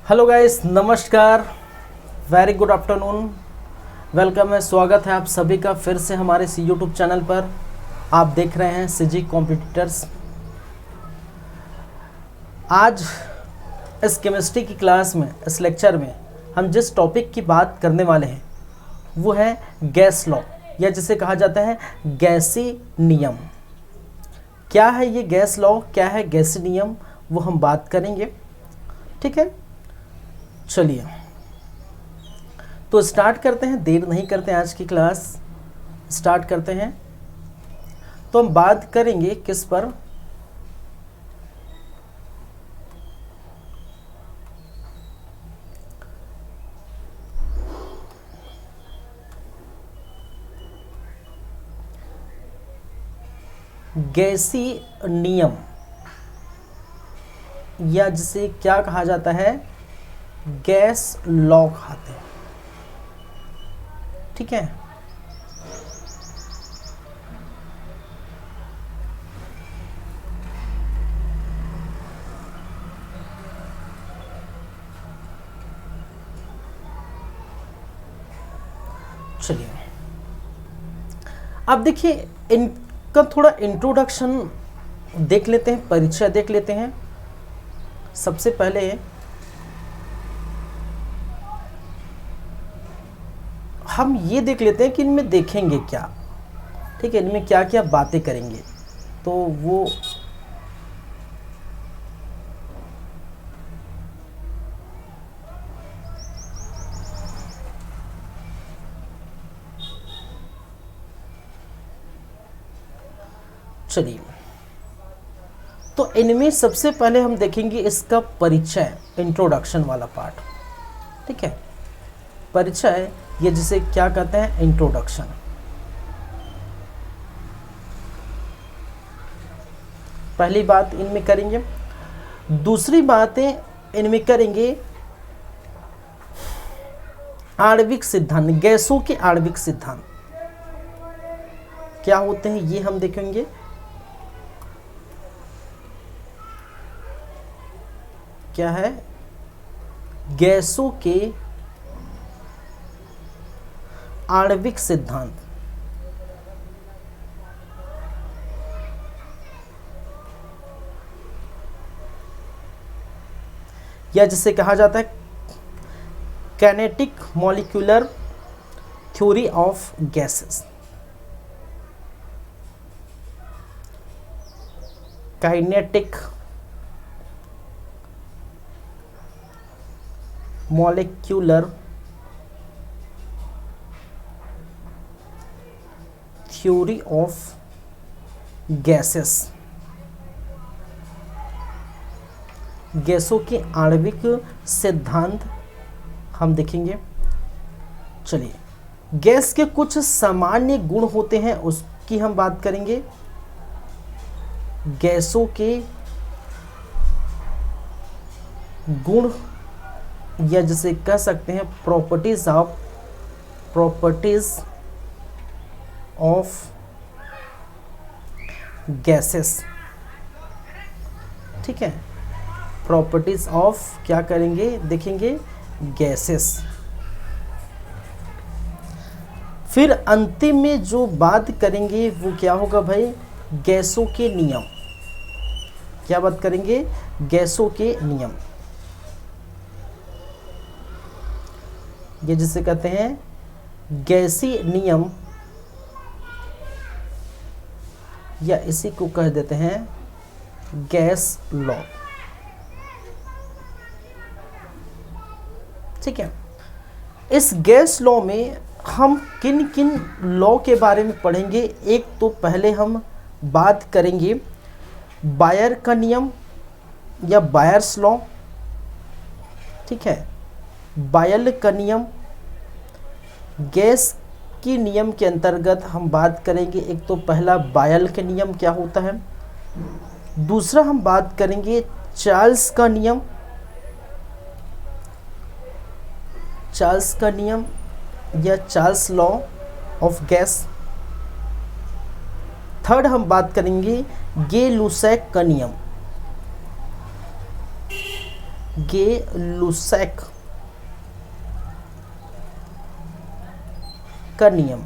Hello guys, नमस्कार, very good afternoon, welcome है, स्वागत है आप सभी का फिर से हमारे इस यूट्यूब चैनल पर। आप देख रहे हैं सीजी कॉम्पिटिटर्स। आज इस केमिस्ट्री की क्लास में, इस लेक्चर में हम जिस टॉपिक की बात करने वाले हैं वो है गैस लॉ, या जिसे कहा जाता है गैसी नियम। क्या है ये गैस लॉ, क्या है गैसी नियम, वो हम बात करेंगे। ठीक है, चलिए तो स्टार्ट करते हैं, देर नहीं करते हैं, आज की क्लास स्टार्ट करते हैं। तो हम बात करेंगे किस पर, गैसी नियम, या जिसे क्या कहा जाता है, गैस लॉ कहते हैं। ठीक है, चलिए अब देखिए इनका थोड़ा इंट्रोडक्शन देख लेते हैं, परिचय देख लेते हैं। सबसे पहले हम ये देख लेते हैं कि इनमें देखेंगे क्या। ठीक है, इनमें क्या क्या बातें करेंगे, तो वो चलिए। तो इनमें सबसे पहले हम देखेंगे इसका परिचय, इंट्रोडक्शन वाला पार्ट। ठीक है, परिचय, ये जिसे क्या कहते हैं, इंट्रोडक्शन। पहली बात इनमें करेंगे। दूसरी बातें इनमें करेंगे आणविक सिद्धांत, गैसों के आणविक सिद्धांत क्या होते हैं ये हम देखेंगे। क्या है, गैसों के आणविक सिद्धांत। या जिसे कहा जाता है kinetic molecular theory of gases. Kinetic molecular theory of gases, गैसों के आणविक सिद्धांत हम देखेंगे। चलिए, गैस के कुछ सामान्य गुण होते हैं उसकी हम बात करेंगे। गैसों के गुण, या जिसे कह सकते हैं प्रॉपर्टीज ऑफ गैसेस। ठीक है, प्रॉपर्टीज ऑफ क्या करेंगे, देखेंगे, गैसेस। फिर अंतिम में जो बात करेंगे वो क्या होगा भाई, गैसों के नियम। क्या बात करेंगे, गैसों के नियम, ये जिसे कहते हैं गैसी नियम, या इसी को कह देते हैं गैस लॉ। ठीक है, इस गैस लॉ में हम किन किन लॉ के बारे में पढ़ेंगे। एक तो पहले हम बात करेंगे बायर का नियम या बायर्स लॉ। ठीक है, बायल का नियम, गैस की नियम के अंतर्गत हम बात करेंगे। एक तो पहला बायल के नियम क्या होता है, दूसरा हम बात करेंगे चार्ल्स का नियम, चार्ल्स का नियम या Charles law of gas. Third हम बात करेंगे गे लुसैक का नियम, गे-लुसैक का नियम।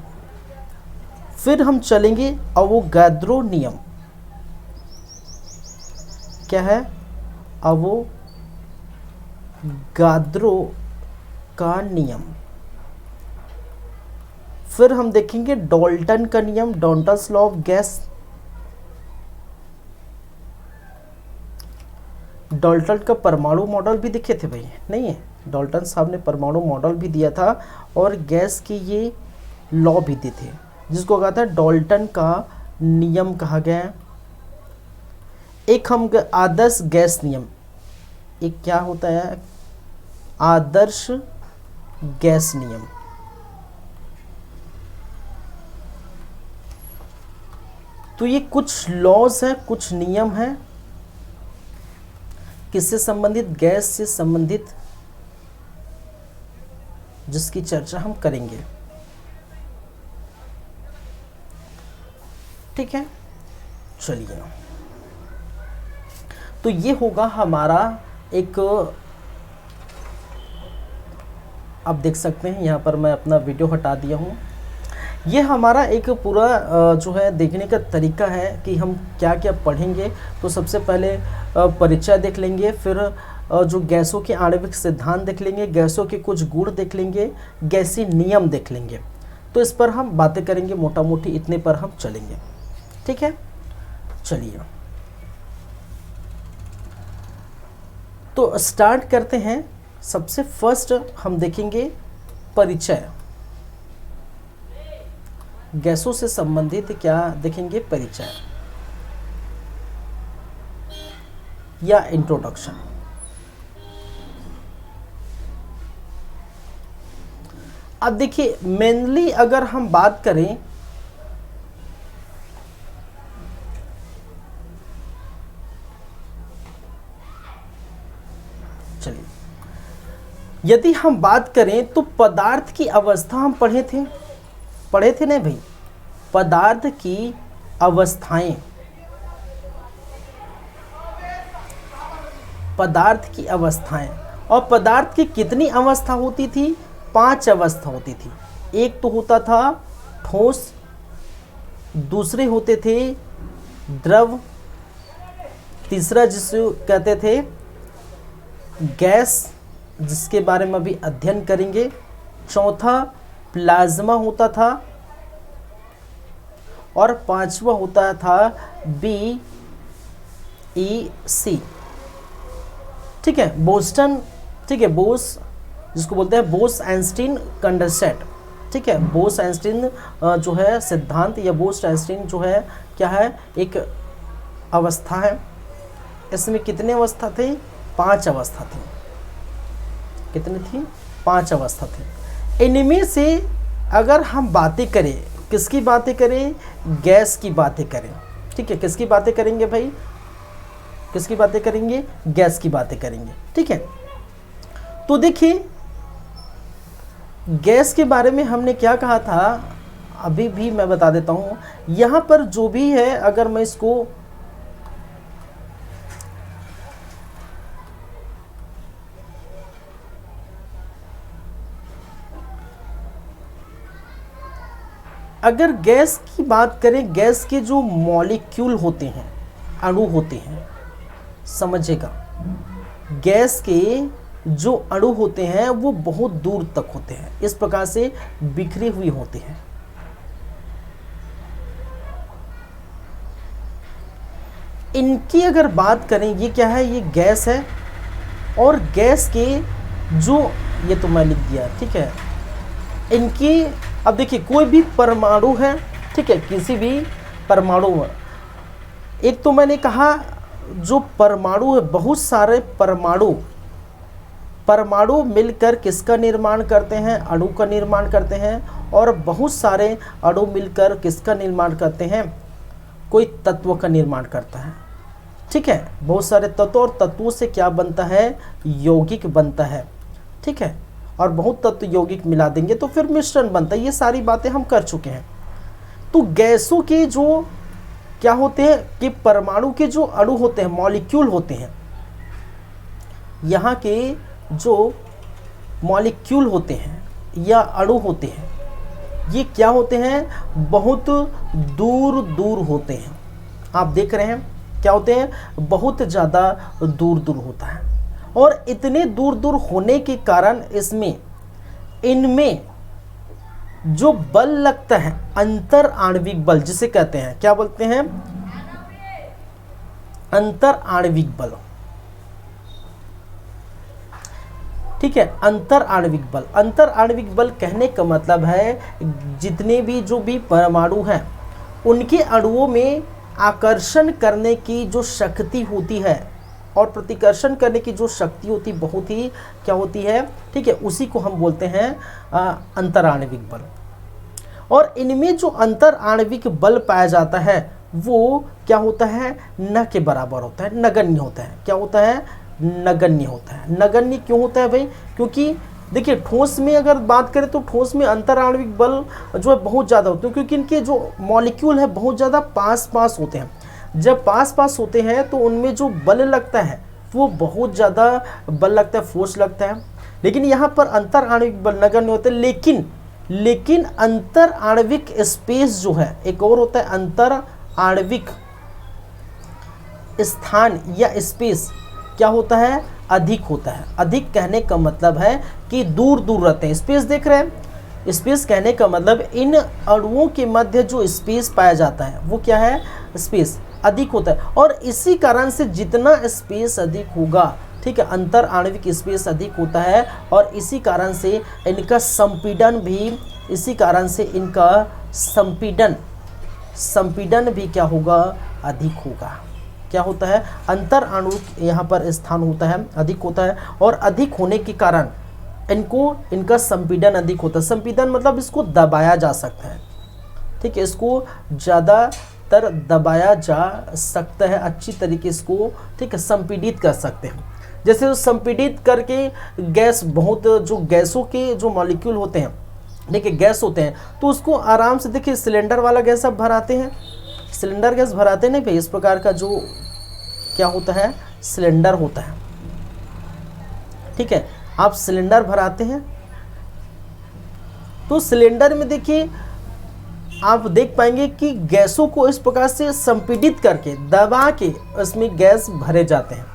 फिर हम चलेंगे अवोगाद्रो नियम। क्या है? अवोगाद्रो का नियम। फिर हम देखेंगे डाल्टन का नियम, Dalton's law of gas. Dalton का परमाणु मॉडल भी दिखे थे भाई, नहीं है? डाल्टन साहब ने परमाणु मॉडल भी दिया था और गैस की ये लॉ भी दिए थे, जिसको कहा था डाल्टन का नियम कहा गया। एक हम आदर्श गैस नियम, एक क्या होता है? आदर्श गैस नियम। तो ये कुछ लॉज हैं, कुछ नियम हैं, किससे संबंधित? गैस से संबंधित, जिसकी चर्चा हम करेंगे। ठीक है, चलिए। तो ये होगा हमारा एक, आप देख सकते हैं यहाँ पर मैं अपना वीडियो हटा दिया हूँ। ये हमारा एक पूरा जो है देखने का तरीका है कि हम क्या क्या पढ़ेंगे। तो सबसे पहले परिचय देख लेंगे, फिर जो गैसों के आणविक सिद्धांत देख लेंगे, गैसों के कुछ गुण देख लेंगे, गैसी नियम देख लेंगे। तो इस पर हम बातें करेंगे, मोटा मोटी इतने पर हम चलेंगे। ठीक है, चलिए तो स्टार्ट करते हैं। सबसे फर्स्ट हम देखेंगे परिचय। गैसों से संबंधित क्या देखेंगे? परिचय या इंट्रोडक्शन। अब देखिए, मेनली अगर हम बात करें, चलिए यदि हम बात करें तो पदार्थ की अवस्था हम पढ़े थे नहीं भाई? पदार्थ की अवस्थाएं, पदार्थ की अवस्थाएं, और पदार्थ की कितनी अवस्था होती थी? 5 अवस्था होती थी। एक तो होता था ठोस, दूसरे होते थे द्रव, तीसरा जिसे कहते थे गैस, जिसके बारे में अभी अध्ययन करेंगे, चौथा प्लाज्मा होता था, और पांचवा होता था BEC। ठीक है, बोस्टन, ठीक है, बोस जिसको बोलते हैं बोस आइंस्टीन कंडेंसेट। ठीक है, बोस आइंस्टीन जो है सिद्धांत, या बोस आइंस्टीन जो है क्या है? एक अवस्था है। इसमें कितने अवस्था थे? 5 अवस्था थी। कितनी थी? 5 अवस्था थी। इनमें से अगर हम बातें करें, किसकी बातें करें? गैस की बातें करें। ठीक है, किसकी बातें करेंगे भाई? किसकी बातें करेंगे? गैस की बातें करेंगे। ठीक है, तो देखिए गैस के बारे में हमने क्या कहा था, अभी भी मैं बता देता हूँ। यहाँ पर जो भी है, अगर मैं इसको अगर गैस की बात करें, गैस के जो मॉलिक्यूल होते हैं, अणु होते हैं, समझिएगा, गैस के जो अणु होते हैं वो बहुत दूर तक होते हैं, इस प्रकार से बिखरे हुए होते हैं। इनकी अगर बात करें, ये क्या है? ये गैस है, और गैस के जो, ये तो मैं लिख दिया, ठीक है, इनकी, अब देखिए कोई भी परमाणु है, ठीक है, किसी भी परमाणु में, एक तो मैंने कहा जो परमाणु है, बहुत सारे परमाणु मिलकर किसका निर्माण करते हैं? अणु का निर्माण करते हैं, और बहुत सारे अणु मिलकर किसका निर्माण करते हैं? कोई तत्व का निर्माण करता है। ठीक है, बहुत सारे तत्व, और तत्वों से क्या बनता है? यौगिक बनता है। ठीक है, और बहुत तत्व यौगिक मिला देंगे तो फिर मिश्रण बनता है। ये सारी बातें हम कर चुके हैं। तो गैसों के जो क्या होते हैं कि परमाणु के जो अणु होते हैं, मॉलिक्यूल होते हैं, यहाँ के जो मॉलिक्यूल होते हैं या अणु होते हैं ये क्या होते हैं, बहुत दूर दूर होते हैं। आप देख रहे हैं क्या होते हैं, बहुत ज़्यादा दूर दूर होता है। और इतने दूर दूर होने के कारण इनमें जो बल लगता है अंतर आणविक बल, जिसे कहते हैं क्या बोलते हैं, अंतर आणविक बल। ठीक है, अंतर आणविक बल। अंतर आणविक बल कहने का मतलब है जितने भी जो भी परमाणु हैं उनके अणुओं में आकर्षण करने की जो शक्ति होती है और प्रतिकर्षण करने की जो शक्ति होती बहुत ही क्या होती है, ठीक है, उसी को हम बोलते हैं अंतर आणविक बल। और इनमें जो अंतर आणविक बल पाया जाता है वो क्या होता है, न के बराबर होता है, नगण्य होता है। क्या होता है, नगण्य होता है। नगण्य क्यों होता है भाई, क्योंकि देखिए ठोस में अगर बात करें तो ठोस में अंतर आणविक बल जो है बहुत ज़्यादा होते हैं, क्योंकि इनके जो मॉलिक्यूल है बहुत ज़्यादा पास पास होते हैं। जब पास पास होते हैं तो उनमें जो बल लगता है वो बहुत ज़्यादा बल लगता है, फोर्स लगता है। लेकिन यहाँ पर अंतर आणविक बल नगण्य होते हैं। लेकिन अंतर आणविक स्पेस जो है, एक और होता है अंतर आणविक स्थान या स्पेस, क्या होता है, अधिक होता है। अधिक कहने का मतलब है कि दूर दूर रहते हैं। स्पेस देख रहे हैं, स्पेस कहने का मतलब इन अणुओं के मध्य जो स्पेस पाया जाता है वो क्या है, स्पेस अधिक होता है। और इसी कारण से जितना स्पेस अधिक होगा, ठीक है, अंतर आणविक स्पेस अधिक होता है और इसी कारण से इनका संपीड़न भी, इसी कारण से इनका संपीड़न भी क्या होगा, अधिक होगा। क्या होता है, अंतर अणु यहाँ पर स्थान होता है, अधिक होता है। और अधिक होने के कारण इनका संपीड़न अधिक होता है। संपीड़न मतलब इसको दबाया जा सकता है, ठीक है, इसको ज़्यादातर दबाया जा सकता है, अच्छी तरीके इसको, ठीक है, संपीड़ित कर सकते हैं। जैसे संपीड़ित करके गैस, बहुत जो गैसों के जो मॉलिक्यूल होते हैं, देखिए गैस होते हैं तो उसको आराम से, देखिए सिलेंडर वाला गैस आप भराते हैं, सिलेंडर गैस भराते नहीं भाई, इस प्रकार का जो क्या होता है, सिलेंडर होता है, ठीक है, आप सिलेंडर भराते हैं तो सिलेंडर में देखिए आप देख पाएंगे कि गैसों को इस प्रकार से संपीड़ित करके दबा के उसमें गैस भरे जाते हैं,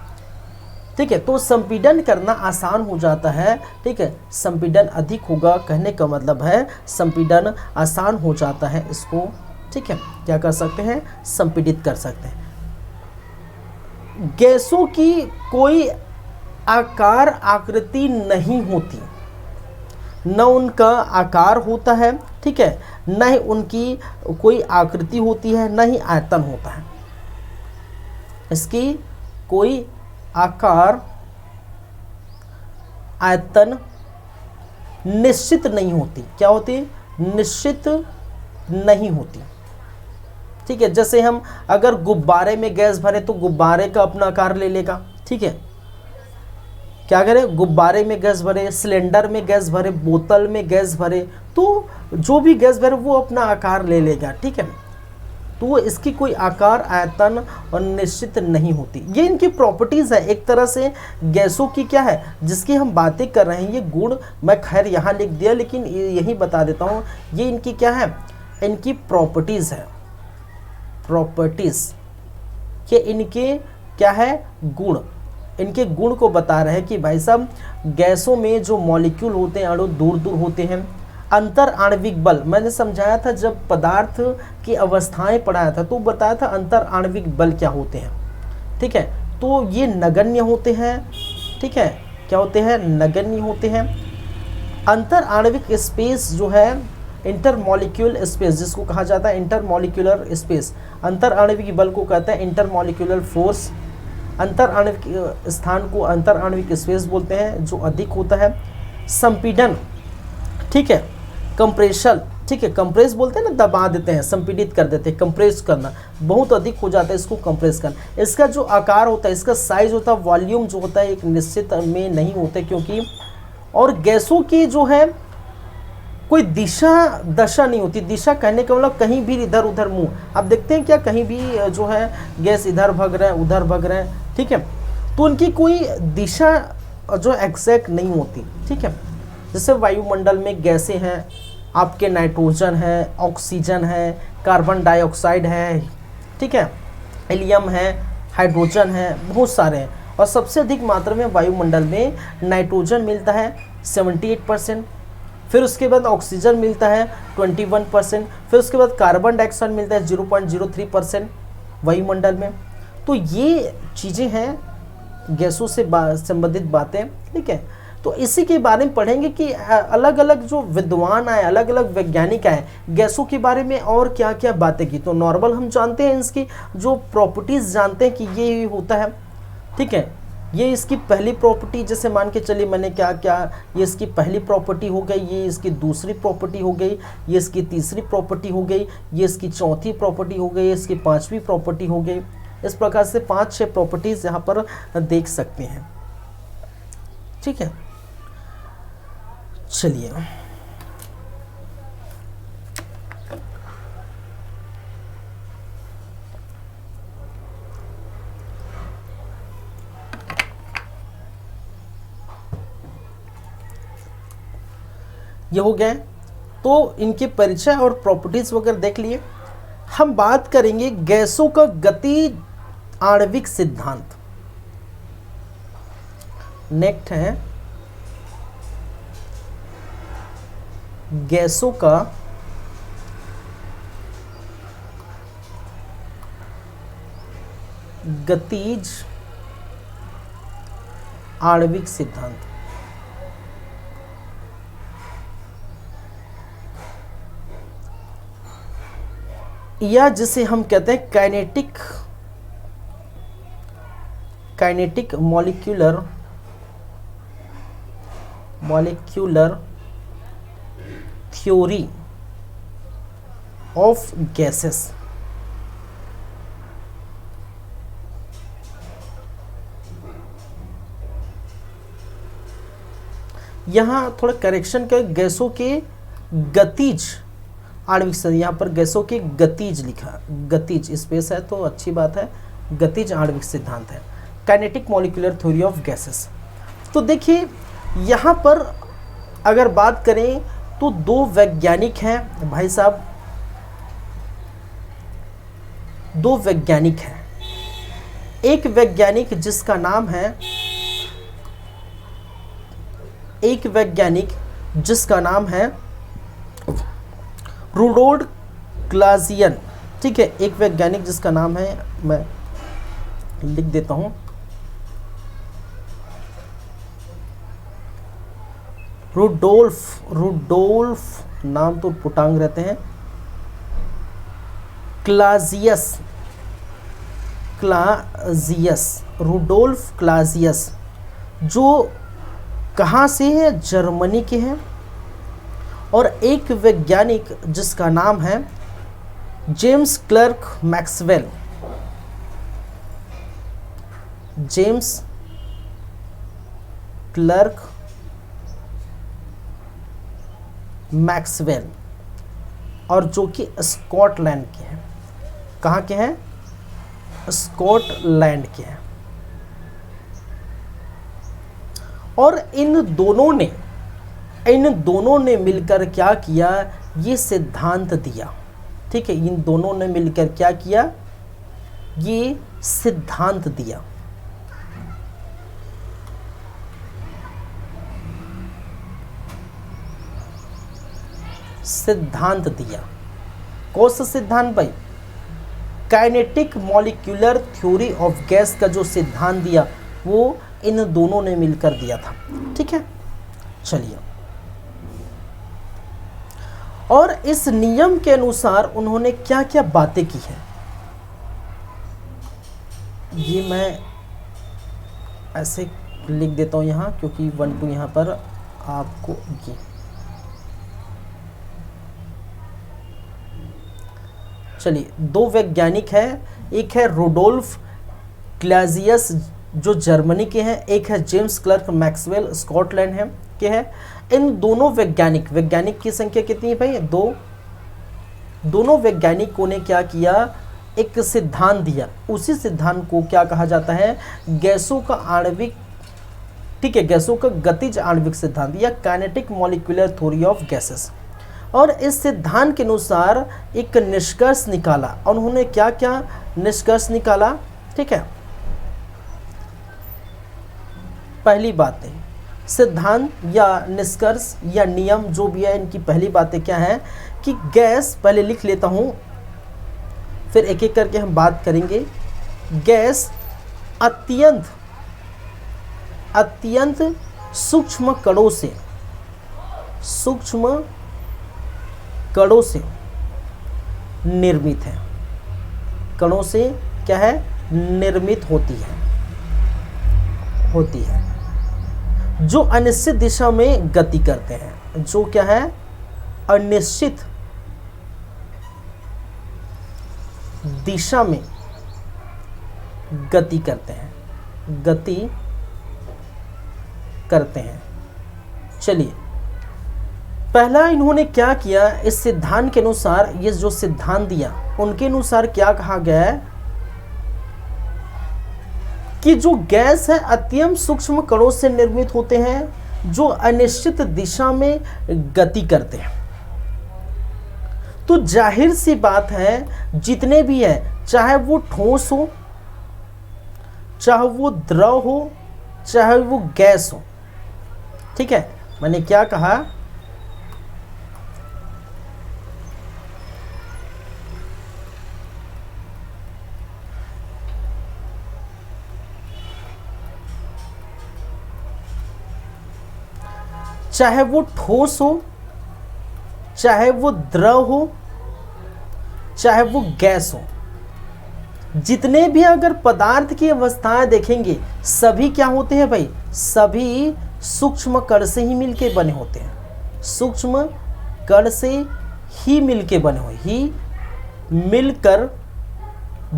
ठीक है, तो संपीड़न करना आसान हो जाता है, ठीक है, संपीड़न अधिक होगा कहने का मतलब है संपीड़न आसान हो जाता है इसको, ठीक है, क्या कर सकते हैं, संपीड़ित कर सकते हैं। गैसों की कोई आकार आकृति नहीं होती, न उनका आकार होता है, ठीक है, न ही उनकी कोई आकृति होती है, न ही आयतन होता है। इसकी कोई आकार आयतन निश्चित नहीं होती। क्या होती, निश्चित नहीं होती, ठीक है। जैसे हम अगर गुब्बारे में गैस भरे तो गुब्बारे का अपना आकार ले लेगा, ठीक है, क्या करें, गुब्बारे में गैस भरे, सिलेंडर में गैस भरे, बोतल में गैस भरे, तो जो भी गैस भरे वो अपना आकार ले लेगा, ठीक है। तो इसकी कोई आकार आयतन और निश्चित नहीं होती। ये इनकी प्रॉपर्टीज़ है एक तरह से गैसों की, क्या है जिसकी हम बातें कर रहे हैं, ये गुण मैं खैर यहाँ लिख दिया लेकिन यही बता देता हूँ, ये इनकी क्या है, इनकी प्रॉपर्टीज़ है, प्रॉपर्टीज़, ये इनके क्या है, गुण, इनके गुण को बता रहे हैं कि भाई साहब गैसों में जो मॉलिक्यूल होते हैं, अणु दूर दूर होते हैं। अंतर आणविक बल मैंने समझाया था जब पदार्थ की अवस्थाएं पढ़ाया था तो बताया था अंतर आणविक बल क्या होते हैं, ठीक है, तो ये नगण्य होते हैं, ठीक है, क्या होते हैं, नगण्य होते हैं। अंतर आणविक स्पेस जो है, इंटरमॉलिक्यूलर स्पेस जिसको कहा जाता है इंटरमॉलिक्यूलर स्पेस, अंतर आणविक बल को कहते हैं इंटरमॉलिक्यूलर फोर्स। अंतर आणविक स्थान को अंतर आणविक स्पेस बोलते हैं जो अधिक होता है। संपीड़न, ठीक है, कंप्रेशन, ठीक है, कंप्रेस बोलते हैं ना, दबा देते हैं, संपीड़ित कर देते हैं, कंप्रेस करना, बहुत अधिक हो जाता है इसको कंप्रेस करना। इसका जो आकार होता है, इसका साइज होता है, वॉल्यूम जो होता है एक निश्चित में नहीं होते, क्योंकि और गैसों की जो है कोई दशा नहीं होती। दिशा कहने का मतलब कहीं भी इधर उधर मुंह, आप देखते हैं क्या, कहीं भी जो है गैस इधर भग रहे हैं उधर भग रहे हैं, ठीक है, तो उनकी कोई दिशा जो एग्जैक्ट नहीं होती, ठीक है। जैसे वायुमंडल में गैसें हैं, आपके नाइट्रोजन है, ऑक्सीजन है, कार्बन डाइऑक्साइड है, ठीक है, हीलियम है, हाइड्रोजन है, बहुत सारे हैं। और सबसे अधिक मात्रा में वायुमंडल में नाइट्रोजन मिलता है 78%, फिर उसके बाद ऑक्सीजन मिलता है 21%, फिर उसके बाद कार्बन डाइऑक्साइड मिलता है 0.03% वायुमंडल में। तो ये चीज़ें हैं गैसों से संबंधित बातें, ठीक है। तो इसी के बारे में पढ़ेंगे कि अलग अलग जो विद्वान आए, अलग अलग वैज्ञानिक आए, गैसों के बारे में और क्या क्या बातें की। तो नॉर्मल हम जानते हैं इसकी जो प्रॉपर्टीज़ जानते हैं कि ये होता है, ठीक है। ये इसकी पहली प्रॉपर्टी, जैसे मान के चलिए मैंने क्या क्या, ये इसकी पहली प्रॉपर्टी हो गई, ये इसकी दूसरी प्रॉपर्टी हो गई, ये इसकी तीसरी प्रॉपर्टी हो गई, ये इसकी चौथी प्रॉपर्टी हो गई, इसकी पांचवी प्रॉपर्टी हो गई। इस प्रकार से 5-6 प्रॉपर्टीज़ यहाँ पर देख सकते हैं, ठीक है। चलिए ये हो गया। तो इनके परिचय और प्रॉपर्टीज वगैरह देख लिए। हम बात करेंगे गैसों का गति आणविक सिद्धांत। नेक्स्ट है गैसों का गतिज आणविक सिद्धांत। या जिसे हम कहते हैं kinetic molecular theory of gases. यहाँ थोड़ा करेक्शन का, गैसों के गतिज आणविक सिद्धांत, यहाँ पर गैसों के गतिज लिखा, गतिज स्पेस है तो अच्छी बात है, गतिज आणविक सिद्धांत है, kinetic molecular theory of gases. तो देखिए यहाँ पर अगर बात करें तो 2 वैज्ञानिक हैं भाई साहब, 2 वैज्ञानिक हैं। एक वैज्ञानिक जिसका नाम है रुडोल्फ क्लाजियन, ठीक है। एक वैज्ञानिक जिसका नाम है, मैं लिख देता हूं, रुडोल्फ नाम तो पुटांग रहते हैं, क्लाजियस, रुडोल्फ क्लाजियस, जो कहाँ से है, जर्मनी के हैं। और एक वैज्ञानिक जिसका नाम है James clerk Maxwell, James clerk Maxwell, और जो कि स्कॉटलैंड के हैं। कहाँ के हैं? स्कॉटलैंड के हैं। और इन दोनों ने मिलकर क्या किया, ये सिद्धांत दिया, ठीक है। इन दोनों ने मिलकर क्या किया, ये सिद्धांत दिया। कौन सा सिद्धांत भाई? Kinetic molecular theory of gas का जो सिद्धांत दिया वो इन दोनों ने मिलकर दिया था, ठीक है। चलिए, और इस नियम के अनुसार उन्होंने क्या क्या बातें की हैं, ये मैं ऐसे लिख देता हूं यहाँ, क्योंकि 1-2 यहाँ पर आपको ये, चलिए 2 वैज्ञानिक हैं, एक है रुडोल्फ क्लाजियस जो जर्मनी के हैं, एक है जेम्स क्लर्क मैक्सवेल स्कॉटलैंड है के हैं। इन दोनों वैज्ञानिक की संख्या कितनी है भाई? 2। दोनों वैज्ञानिकों ने क्या किया, एक सिद्धांत दिया। उसी सिद्धांत को क्या कहा जाता है? गैसों का आणविक ठीक है, गैसों का गतिज आणविक सिद्धांत या kinetic molecular theory of gases. और इस सिद्धांत के अनुसार एक निष्कर्ष निकाला, और उन्होंने क्या क्या निष्कर्ष निकाला, ठीक है। पहली बात है सिद्धांत या निष्कर्ष या नियम जो भी है, इनकी पहली बातें क्या है कि गैस, पहले लिख लेता हूं फिर एक एक करके हम बात करेंगे। गैस अत्यंत सूक्ष्म कणों से निर्मित है, कणों से क्या है, निर्मित होती है, जो अनिश्चित दिशा में गति करते हैं, जो क्या है, अनिश्चित दिशा में गति करते हैं। चलिए, पहला इन्होंने क्या किया, इस सिद्धांत के अनुसार, ये जो सिद्धांत दिया उनके अनुसार क्या कहा गया है कि जो गैस है अत्यंत सूक्ष्म कणों से निर्मित होते हैं जो अनिश्चित दिशा में गति करते हैं। तो जाहिर सी बात है, जितने भी है, चाहे वो ठोस हो, चाहे वो द्रव हो, चाहे वो गैस हो, ठीक है। मैंने क्या कहा, चाहे वो ठोस हो, चाहे वो द्रव हो, चाहे वो गैस हो, जितने भी अगर पदार्थ की अवस्थाएं देखेंगे, सभी क्या होते हैं भाई, सभी सूक्ष्म कण से ही मिलके बने होते हैं, सूक्ष्म कण से ही मिलके मिलकर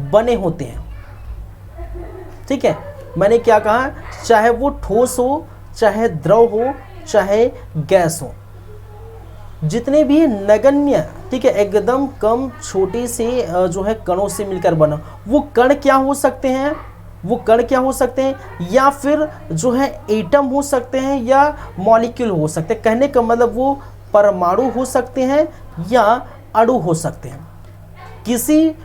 बने होते हैं, ठीक है। मैंने क्या कहा, चाहे वो ठोस हो, चाहे द्रव हो, चाहे गैस हो, जितने भी नगण्य, ठीक है, एकदम कम छोटी सी जो है कणों से मिलकर बना, वो कण क्या हो सकते हैं, या फिर जो है एटम हो सकते हैं या मॉलिक्यूल हो सकते हैं। कहने का मतलब वो परमाणु हो सकते हैं या अणु हो सकते हैं, किसी,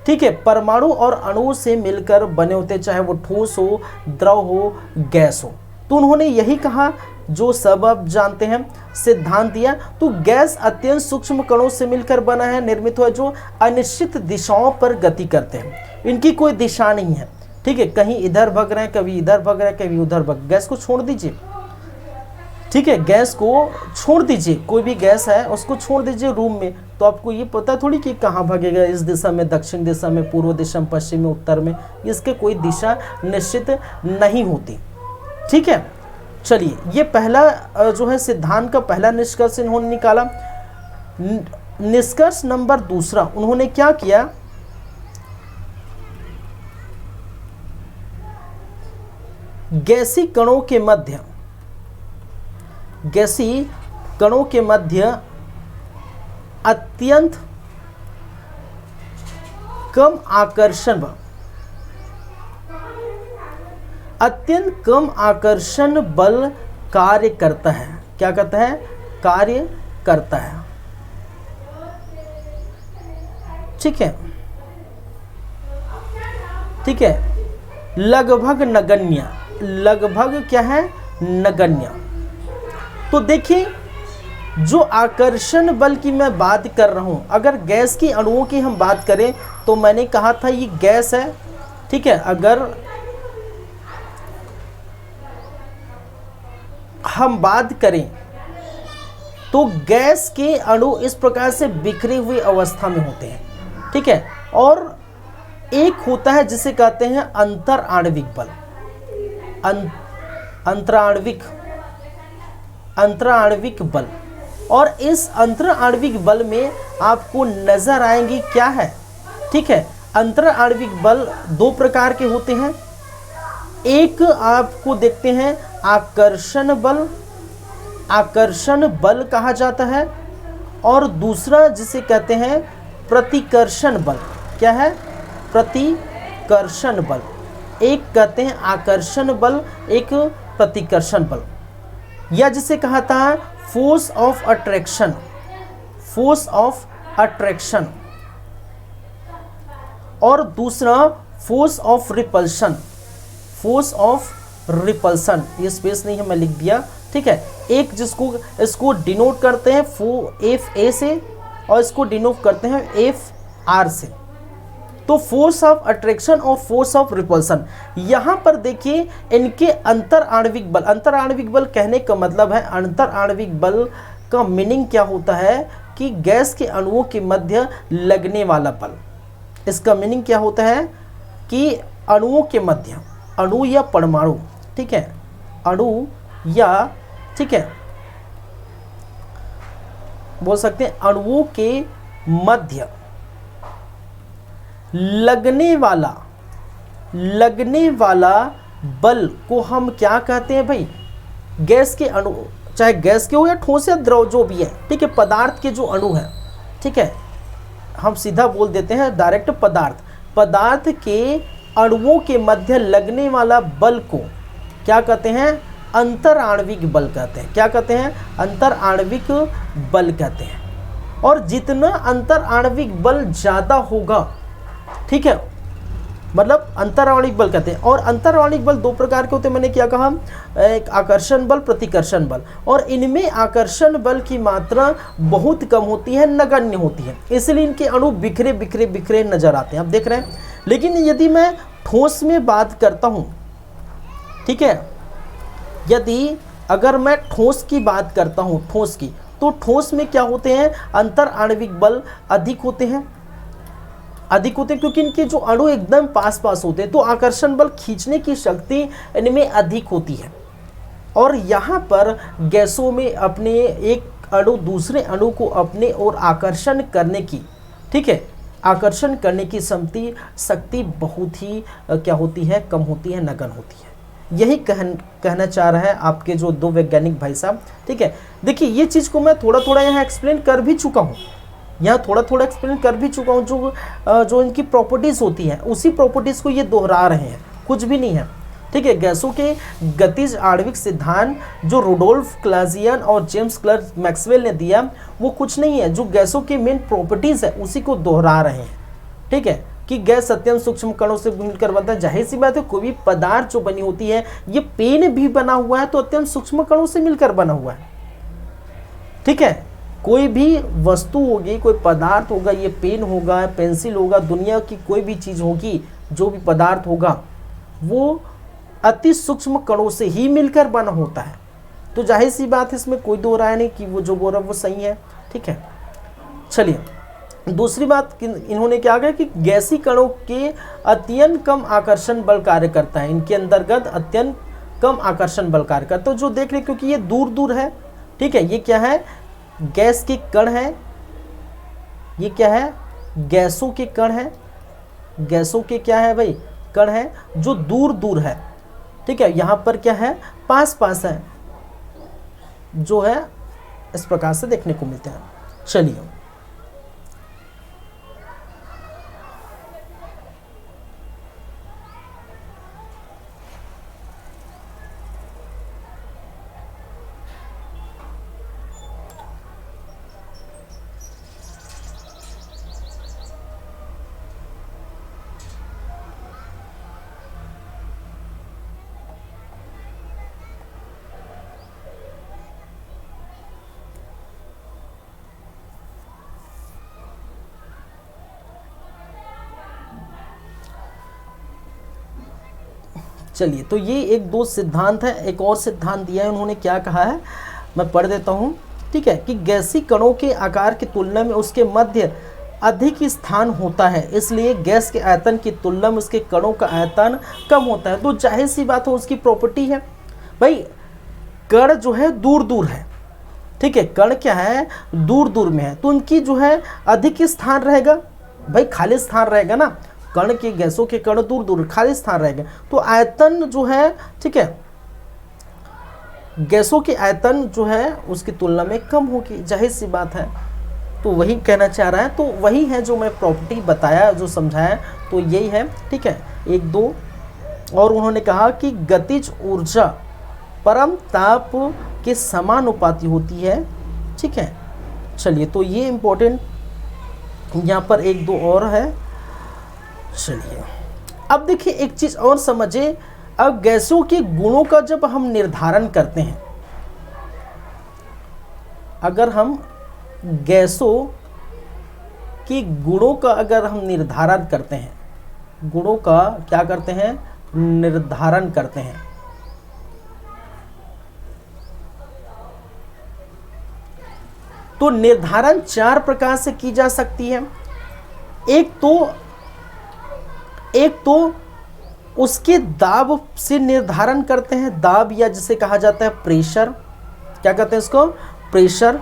ठीक है, परमाणु और अणु से मिलकर बने होते हैं, चाहे वो ठोस हो, द्रव हो, गैस हो। तो उन्होंने यही कहा जो सब आप जानते हैं, सिद्धांत दिया। तो गैस अत्यंत सूक्ष्म कणों से मिलकर बना है, निर्मित हुआ, जो अनिश्चित दिशाओं पर गति करते हैं, इनकी कोई दिशा नहीं है, ठीक है, कहीं इधर भग रहे हैं, कभी इधर भग रहे हैं, कभी उधर भग। गैस को छोड़ दीजिए, ठीक है, गैस को छोड़ दीजिए, कोई भी गैस है उसको छोड़ दीजिए रूम में, तो आपको ये पता थोड़ी कि कहाँ भगेगा, इस दिशा में, दक्षिण दिशा में, पूर्व दिशा में, पश्चिम में, उत्तर में, इसके कोई दिशा निश्चित नहीं होती, ठीक है। चलिए, ये पहला जो है सिद्धांत का पहला निष्कर्ष इन्होंने निकाला। निष्कर्ष नंबर दूसरा, उन्होंने क्या किया, गैसी कणों के मध्य अत्यंत कम आकर्षण बल कार्य करता है। क्या करता है, कार्य करता है, ठीक है, ठीक है, लगभग क्या है, नगण्य। तो देखिए, जो आकर्षण बल की मैं बात कर रहा हूं, अगर गैस की अणुओं की हम बात करें तो मैंने कहा था ये गैस है, ठीक है। अगर हम बात करें तो गैस के अणु इस प्रकार से बिखरी हुई अवस्था में होते हैं, ठीक है। और एक होता है जिसे कहते हैं अंतर आणविक बल, अंतराण्विक बल। और इस अंतराण्विक बल में आपको नजर आएंगी क्या है, ठीक है। अंतराण्विक बल दो प्रकार के होते हैं, एक आपको देखते हैं आकर्षण बल कहा जाता है, और दूसरा जिसे कहते हैं प्रतिकर्षण बल। क्या है, प्रतिकर्षण बल। एक कहते हैं आकर्षण बल, एक प्रतिकर्षण बल, या जिसे कहा था force of attraction, force of attraction, और दूसरा force of repulsion, force of repulsion. ये स्पेस नहीं है, मैं लिख दिया, ठीक है। एक जिसको इसको डिनोट करते हैं एफ ए से और इसको डिनोट करते हैं एफ आर से। तो फोर्स ऑफ अट्रैक्शन और फोर्स ऑफ रिपल्सन, यहाँ पर देखिए इनके अंतर आणविक बल, अंतर आणविक बल कहने का मतलब है, अंतर आणविक बल का मीनिंग क्या होता है कि गैस के अणुओं के मध्य लगने वाला बल। इसका मीनिंग क्या होता है कि अणुओं के मध्य, अणु या परमाणु, ठीक है, अणु या, ठीक है, बोल सकते हैं अणुओं के मध्य लगने वाला बल को हम क्या कहते हैं भाई? गैस के अणु, चाहे गैस के हो या ठोस या द्रव जो भी है, ठीक है, पदार्थ के जो अणु है, ठीक है, हम सीधा बोल देते हैं डायरेक्ट पदार्थ के अणुओं के मध्य लगने वाला बल को क्या कहते हैं? अंतर आणविक बल कहते हैं। क्या कहते हैं? अंतर आणविक बल कहते हैं। और जितना अंतर आणविक बल ज़्यादा होगा, ठीक है, मतलब अंतर आणविक बल कहते हैं। और अंतर आणविक बल दो प्रकार के होते हैं, मैंने क्या कहा, एक आकर्षण बल, प्रतिकर्षण बल। और इनमें आकर्षण बल की मात्रा बहुत कम होती है, नगण्य होती है, इसलिए इनके अणु बिखरे बिखरे बिखरे नजर आते हैं, आप देख रहे हैं। लेकिन यदि मैं ठोस में बात करता हूँ, ठीक है, यदि अगर मैं ठोस की बात करता हूँ, ठोस की, तो ठोस में क्या होते हैं? अंतर आणविक बल अधिक होते हैं, क्योंकि इनके जो अणु एकदम पास पास होते हैं, तो आकर्षण बल खींचने की शक्ति इनमें अधिक होती है। और यहाँ पर गैसों में अपने एक अणु दूसरे अणु को अपने ओर आकर्षण करने की, ठीक है, आकर्षण करने की शक्ति बहुत ही क्या होती है? कम होती है, नगण्य होती है। यही कहना चाह रहा है आपके जो दो वैज्ञानिक भाई साहब, ठीक है। देखिए ये चीज़ को मैं थोड़ा थोड़ा यहाँ एक्सप्लेन कर भी चुका हूँ, जो इनकी प्रॉपर्टीज़ होती हैं, उसी प्रॉपर्टीज़ को ये दोहरा रहे हैं, कुछ भी नहीं है, ठीक है। गैसों के गतिज आणविक सिद्धांत जो रुडोल्फ क्लाजियन और जेम्स क्लर्क मैक्सवेल ने दिया, वो कुछ नहीं है, जो गैसों के मेन प्रॉपर्टीज़ है उसी को दोहरा रहे हैं, ठीक है, कि गैस अत्यंत सूक्ष्म कणों से मिलकर बनता है। जाहिर सी बात है, कोई भी पदार्थ जो बनी होती है, ये पेन भी बना हुआ है तो अत्यंत सूक्ष्म कणों से मिलकर बना हुआ है, ठीक है। कोई भी वस्तु होगी, कोई पदार्थ होगा, ये पेन होगा, पेंसिल होगा, दुनिया की कोई भी चीज़ होगी, जो भी पदार्थ होगा, वो अति सूक्ष्म कणों से ही मिलकर बना होता है। तो जाहिर सी बात है, इसमें कोई दो राय नहीं कि वो जो बोल रहा है वो सही है, ठीक है। चलिए दूसरी बात, इन्होंने क्या कहा कि गैसी कणों के अत्यंत कम आकर्षण बल कार्य करता है, इनके अंतर्गत अत्यंत कम आकर्षण बल कार्य करता है। तो जो देख रहे, क्योंकि ये दूर दूर है, ठीक है, ये क्या है? गैस के कण है, ये क्या है? गैसों के कण है, गैसों के क्या है भाई? कण है, जो दूर दूर है, ठीक है। यहाँ पर क्या है? पास पास है, जो है इस प्रकार से देखने को मिलते हैं। चलिए चलिए, तो ये एक दो सिद्धांत है। एक और सिद्धांत दिया है उन्होंने, क्या कहा है मैं पढ़ देता हूँ, ठीक है, कि गैसी कणों के आकार की तुलना में उसके मध्य अधिक स्थान होता है, इसलिए गैस के आयतन की तुलना में उसके कणों का आयतन कम होता है। तो जाहिर सी बात हो, उसकी प्रॉपर्टी है भाई, कण जो है दूर दूर है, ठीक है, कण क्या है? दूर दूर में है, तो उनकी जो है अधिक स्थान रहेगा भाई, खाली स्थान रहेगा ना, कण के गैसों के कण दूर दूर, खाली स्थान रहेगा, तो आयतन जो है, ठीक है, गैसों की आयतन जो है उसकी तुलना में कम होगी, जाहिर सी बात है। तो वही कहना चाह रहा है, तो वही है जो मैं प्रॉपर्टी बताया, जो समझाया, तो यही है, ठीक है। एक दो और उन्होंने कहा कि गतिज ऊर्जा परम ताप के समानुपाती होती है। ठीक है, चलिए तो ये इम्पोर्टेंट यहाँ पर एक दो और है। चलिए अब देखिए एक चीज़ और समझिए। अब गैसों के गुणों का जब हम निर्धारण करते हैं, अगर हम गैसों के गुणों का अगर हम निर्धारण करते हैं, गुणों का क्या करते हैं, निर्धारण करते हैं, तो निर्धारण 4 प्रकार से की जा सकती है। एक तो उसके दाब से निर्धारण करते हैं, दाब या जिसे कहा जाता है प्रेशर, क्या कहते हैं इसको, प्रेशर,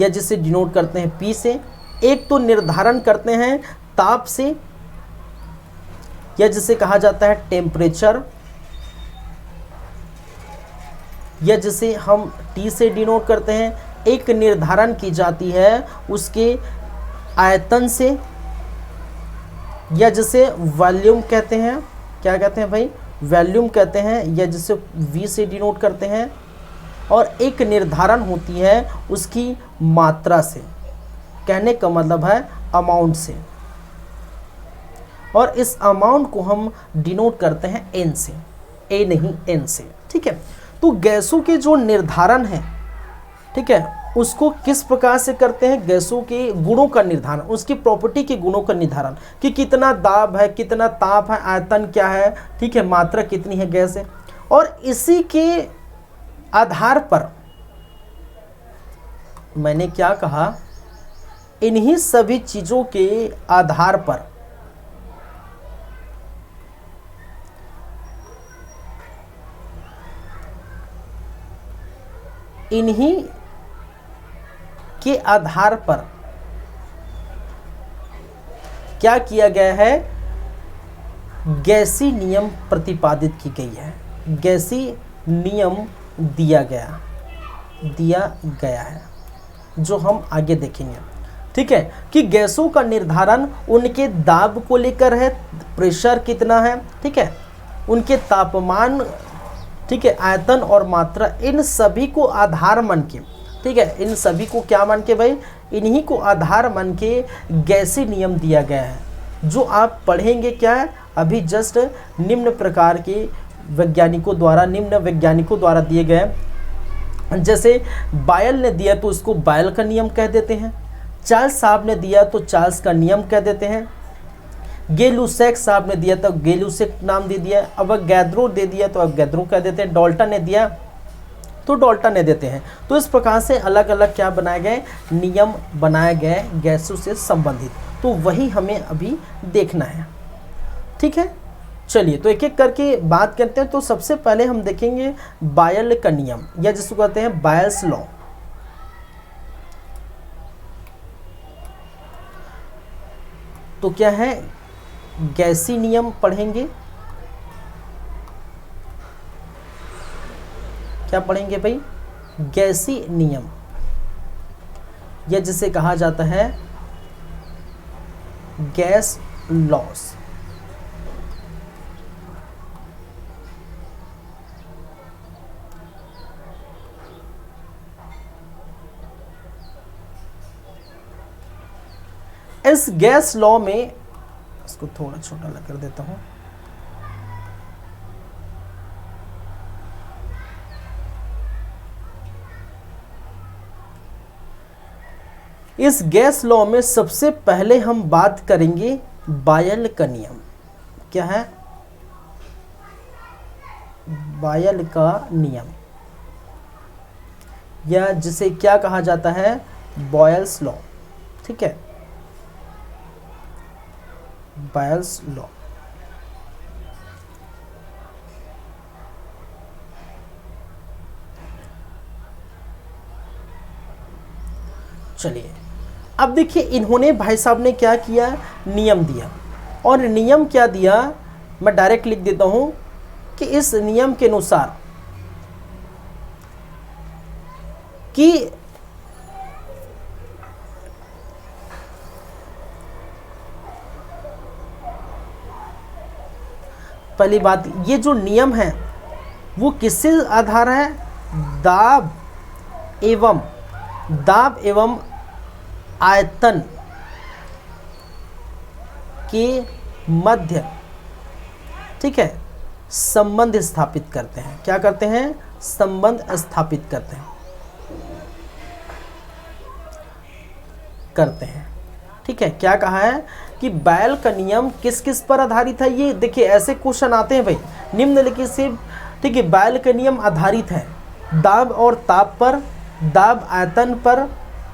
या जिसे डिनोट करते हैं पी से। एक तो निर्धारण करते हैं ताप से, या जिसे कहा जाता है टेम्परेचर, या जिसे हम टी से डिनोट करते हैं। एक निर्धारण की जाती है उसके आयतन से, या जिसे वॉल्यूम कहते हैं, क्या कहते हैं भाई, वॉल्यूम कहते हैं, या जिसे वी से डिनोट करते हैं। और एक निर्धारण होती है उसकी मात्रा से, कहने का मतलब है अमाउंट से, और इस अमाउंट को हम डिनोट करते हैं एन से, ए नहीं एन से। ठीक है, तो गैसों के जो निर्धारण है, ठीक है, उसको किस प्रकार से करते हैं, गैसों के गुणों का निर्धारण, उसकी प्रॉपर्टी के गुणों का निर्धारण, कि कितना दाब है, कितना ताप है, आयतन क्या है, ठीक है, मात्रा कितनी है गैस है। और इसी के आधार पर मैंने क्या कहा, इन्हीं सभी चीज़ों के आधार पर इन्हीं के आधार पर क्या किया गया है, गैसी नियम प्रतिपादित की गई है, गैसी नियम दिया गया है, जो हम आगे देखेंगे। ठीक है, कि गैसों का निर्धारण उनके दाब को लेकर है, प्रेशर कितना है, ठीक है, उनके तापमान, ठीक है, आयतन और मात्रा, इन सभी को आधार मान के, ठीक है, इन सभी को क्या मान के भाई, इन्हीं को आधार मान के गैसी नियम दिया गया है, जो आप पढ़ेंगे क्या है अभी जस्ट निम्न प्रकार के वैज्ञानिकों द्वारा दिए गए। जैसे बायल ने दिया तो उसको बायल का नियम कह देते हैं, चार्ल्स साहब ने दिया तो चार्ल्स का नियम कह देते हैं, गेलुसेक साहब ने दिया तो गेलुसेक नाम दे दिया, अवोगाद्रो दे दिया तो अवोगाद्रो कह देते हैं, डाल्टन ने दिया तो डाल्टन ने देते हैं। तो इस प्रकार से अलग अलग क्या बनाए गए, नियम बनाए गए गैसों से संबंधित, तो वही हमें अभी देखना है। ठीक है, चलिए तो एक एक करके बात करते हैं। तो सबसे पहले हम देखेंगे बायल का नियम, या जिसको कहते हैं बायल्स लॉ। तो क्या है, गैसी नियम पढ़ेंगे, क्या पढ़ेंगे भाई, गैसी नियम, या जिसे कहा जाता है गैस लॉस। इस गैस लॉ में, इसको थोड़ा छोटा कर देता हूं, इस गैस लॉ में सबसे पहले हम बात करेंगे बायल का नियम। क्या है, बायल का नियम, या जिसे क्या कहा जाता है, बॉयल्स लॉ। ठीक है, बॉयल्स लॉ। चलिए अब देखिए, इन्होंने भाई साहब ने क्या किया, नियम दिया, और नियम क्या दिया, मैं डायरेक्ट लिख देता हूं कि इस नियम के अनुसार कि पहली बात, ये जो नियम है वो किससे आधार है? दाब एवं आयतन के मध्य, ठीक है, संबंध स्थापित करते हैं। क्या करते हैं? संबंध स्थापित करते हैं, ठीक है। क्या कहा है कि बैल का नियम किस किस पर आधारित है? ये देखिए ऐसे क्वेश्चन आते हैं भाई निम्नलिखित से, ठीक है। बैल का नियम आधारित है दाब और ताप पर, दाब आयतन पर,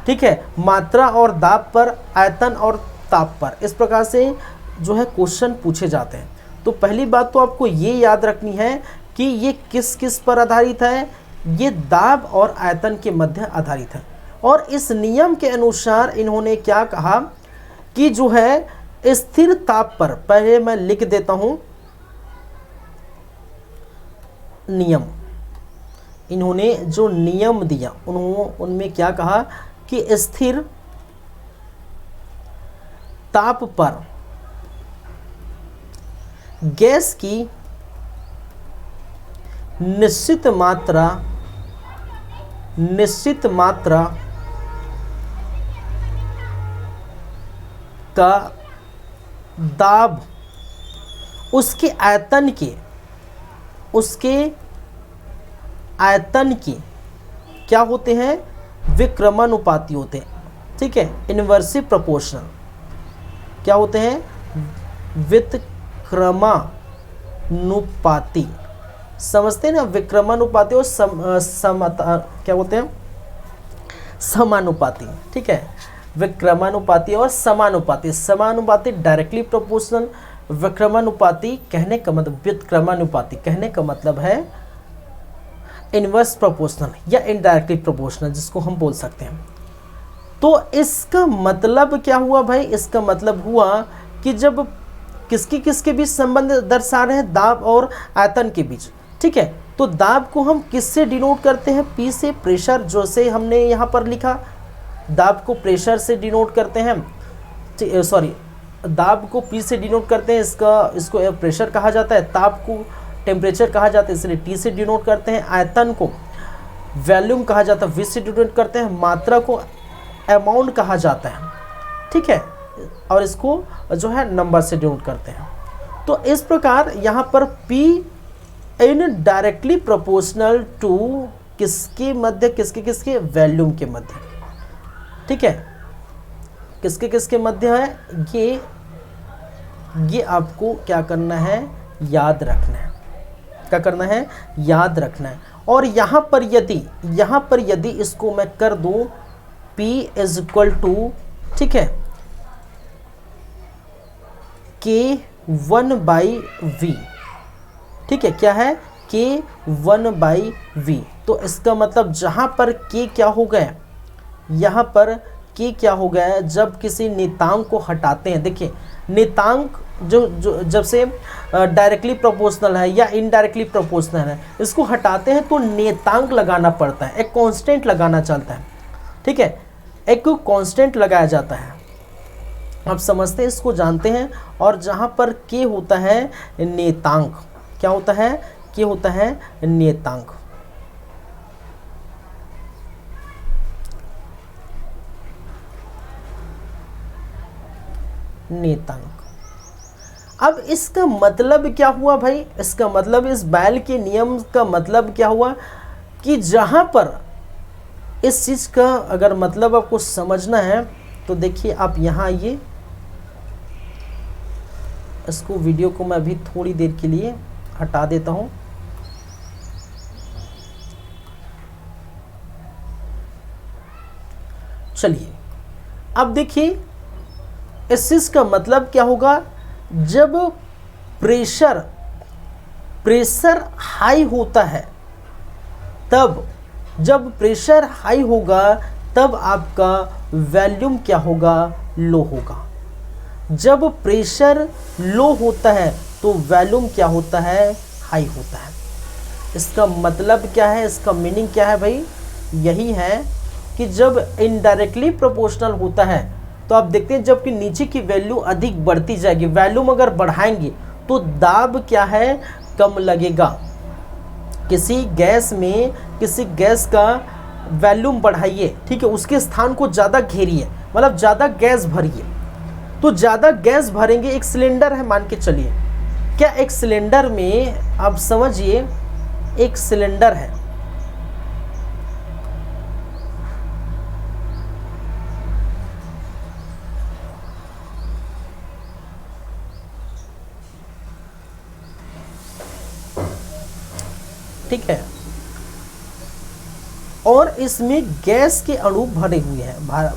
ठीक है, मात्रा और दाब पर, आयतन और ताप पर। इस प्रकार से जो है क्वेश्चन पूछे जाते हैं। तो पहली बात तो आपको ये याद रखनी है कि ये किस किस पर आधारित है? ये दाब और आयतन के मध्य आधारित है। और इस नियम के अनुसार इन्होंने क्या कहा कि जो है स्थिर ताप पर, पहले मैं लिख देता हूं नियम, इन्होंने जो नियम दिया उनमें क्या कहा कि स्थिर ताप पर गैस की निश्चित मात्रा का दाब उसके आयतन के क्या होते हैं? विक्रमानुपाती होते हैं, ठीक है। इनवर्सिव प्रोपोर्शनल क्या होते हैं? विक्रमानुपाती, समझते हैं ना? विक्रमानुपाती और क्या होते हैं? समानुपाती, ठीक है। विक्रमानुपाती और समानुपाती। समानुपाती डायरेक्टली प्रोपोर्शनल, विक्रमानुपाती कहने का मतलब, व्युत्क्रमानुपाती कहने का मतलब है इनवर्स प्रोपोर्शनल या इनडायरेक्टली प्रोपोर्शनल, जिसको हम बोल सकते हैं। तो इसका मतलब क्या हुआ भाई? इसका मतलब हुआ कि जब किसके बीच संबंध दर्शा रहे हैं? दाब और आयतन के बीच, ठीक है। तो दाब को हम किससे डिनोट करते हैं? P से, प्रेशर, जो से हमने यहाँ पर लिखा, दाब को प्रेशर से डिनोट करते हैं, सॉरी, दाब को P से डिनोट करते हैं, इसको प्रेशर कहा जाता है। ताप को टेम्परेचर कहा जाता है, इसलिए T से डिनोट करते हैं। आयतन को वॉल्यूम कहा जाता है, V से डिनोट करते हैं। मात्रा को अमाउंट कहा जाता है, ठीक है, और इसको जो है नंबर से डिनोट करते हैं। तो इस प्रकार यहाँ पर P indirectly proportional to किसके मध्य? किसके वॉल्यूम के मध्य, ठीक है। किसके मध्य है? ये आपको क्या करना है? याद रखना है। क्या करना है? याद रखना है। और यहाँ पर यदि इसको मैं कर दूं P इज इक्वल टू, ठीक है, K1/V, ठीक है। क्या है? K1/V। तो इसका मतलब जहाँ पर K क्या हो गया, यहाँ पर K क्या हो गया है? जब किसी नियतांक को हटाते हैं, देखिए नियतांक जो जब से डायरेक्टली प्रोपोर्शनल है या इनडायरेक्टली प्रोपोर्शनल है, इसको हटाते हैं तो नियतांक लगाना पड़ता है, एक कांस्टेंट लगाना चलता है, ठीक है, एक कांस्टेंट लगाया जाता है। आप समझते हैं, इसको जानते हैं। और जहाँ पर K होता है नियतांक, क्या होता है? K होता है नियतांक। अब इसका मतलब क्या हुआ भाई? इसका मतलब, इस बैल के नियम का मतलब क्या हुआ कि जहां पर इस चीज का अगर मतलब आपको समझना है तो देखिए, आप यहां आइए, इसको वीडियो को मैं अभी थोड़ी देर के लिए हटा देता हूं। चलिए अब देखिए, इस चीज का मतलब क्या होगा? जब प्रेशर हाई होता है, तब जब प्रेशर हाई होगा तब आपका वॉल्यूम क्या होगा? लो होगा। जब प्रेशर लो होता है तो वॉल्यूम क्या होता है? हाई होता है। इसका मतलब क्या है? इसका मीनिंग क्या है भाई? यही है कि जब इनडायरेक्टली प्रोपोर्शनल होता है तो आप देखते हैं जबकि नीचे की वैल्यू अधिक बढ़ती जाएगी, वॉल्यूम अगर बढ़ाएंगे तो दाब क्या है, कम लगेगा। किसी गैस में किसी गैस का वॉल्यूम बढ़ाइए, ठीक है, उसके स्थान को ज़्यादा घेरिए, मतलब ज़्यादा गैस भरिए। तो ज़्यादा गैस भरेंगे, एक सिलेंडर है मान के चलिए, क्या एक सिलेंडर में, आप समझिए एक सिलेंडर है, ठीक है, और इसमें गैस के अणु भरे हुए हैं,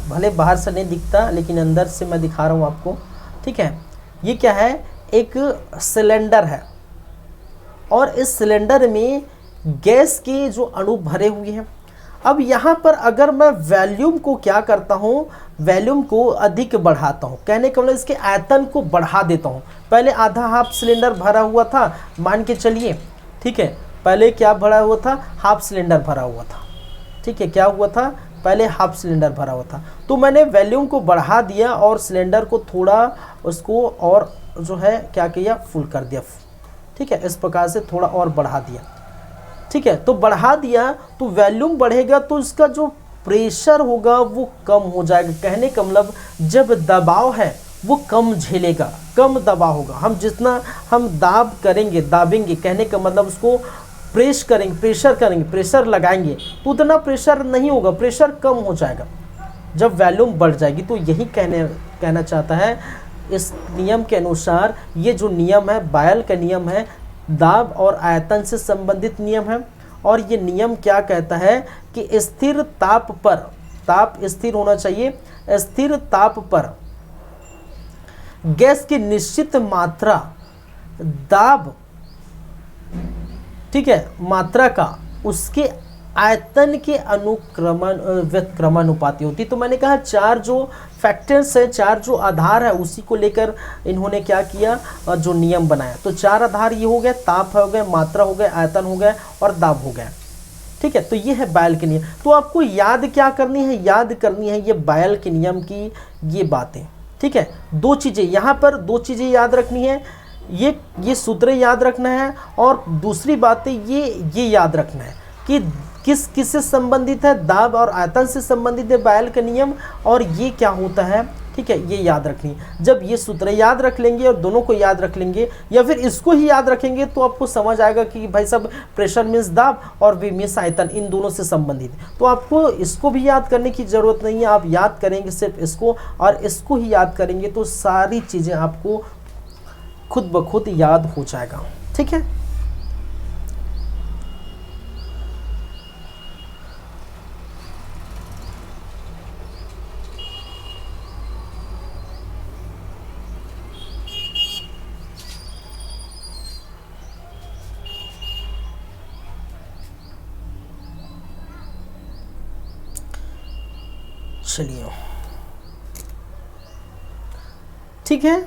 भले बाहर से नहीं दिखता लेकिन अंदर से मैं दिखा रहा हूँ आपको, ठीक है। ये क्या है, एक सिलेंडर है और इस सिलेंडर में गैस के जो अणु भरे हुए हैं। अब यहाँ पर अगर मैं वॉल्यूम को क्या करता हूँ, वॉल्यूम को अधिक बढ़ाता हूँ, कहने का मतलब इसके आयतन को बढ़ा देता हूँ। पहले आधा हाफ सिलेंडर भरा हुआ था मान के चलिए, ठीक है, पहले क्या भरा हुआ था, हाफ सिलेंडर भरा हुआ था, ठीक है, क्या हुआ था, पहले हाफ सिलेंडर भरा हुआ था, तो मैंने वॉल्यूम को बढ़ा दिया और सिलेंडर को थोड़ा उसको और जो है क्या किया, फुल कर दिया, ठीक है, इस प्रकार से थोड़ा और बढ़ा दिया, ठीक है। तो बढ़ा दिया तो वॉल्यूम बढ़ेगा तो इसका जो प्रेशर होगा वो कम हो जाएगा। कहने का मतलब जब दबाव है वो कम झेलेगा, कम दबाव होगा। हम जितना हम दाबेंगे, कहने का मतलब उसको प्रेशर करेंगे, प्रेशर लगाएंगे तो उतना प्रेशर नहीं होगा, प्रेशर कम हो जाएगा जब वॉल्यूम बढ़ जाएगी। तो यही कहना चाहता है, इस नियम के अनुसार, ये जो नियम है बायल का नियम है, दाब और आयतन से संबंधित नियम है। और ये नियम क्या कहता है कि स्थिर ताप पर, ताप स्थिर होना चाहिए, स्थिर ताप पर गैस की निश्चित मात्रा दाब, ठीक है, मात्रा का उसके आयतन के व्युत्क्रमानुपाती होती। तो मैंने कहा चार जो फैक्टर्स है, चार जो आधार है, उसी को लेकर इन्होंने क्या किया, जो नियम बनाया। तो चार आधार ये हो गए, ताप हो गए, मात्रा हो गए, आयतन हो गए और दाब हो गया, ठीक है। तो ये है बायल के नियम। तो आपको याद क्या करनी है, याद करनी है ये बायल के नियम की ये बातें, ठीक है। दो चीज़ें यहाँ पर, दो चीज़ें याद रखनी है, ये सूत्र याद रखना है और दूसरी बातें ये याद रखना है कि किससे संबंधित है, दाब और आयतन से संबंधित है बायल का नियम, और ये क्या होता है, ठीक है, ये याद रखनी है। जब ये सूत्र याद रख लेंगे और दोनों को याद रख लेंगे या फिर इसको ही याद रखेंगे तो आपको समझ आएगा कि भाई सब प्रेशर मीन्स दाब और वी मीन्स आयतन, इन दोनों से संबंधित है। तो आपको इसको भी याद करने की ज़रूरत नहीं है, आप याद करेंगे सिर्फ इसको और इसको ही याद करेंगे तो सारी चीज़ें आपको खुद ब खुद याद हो जाएगा, ठीक है। चलिए ठीक है।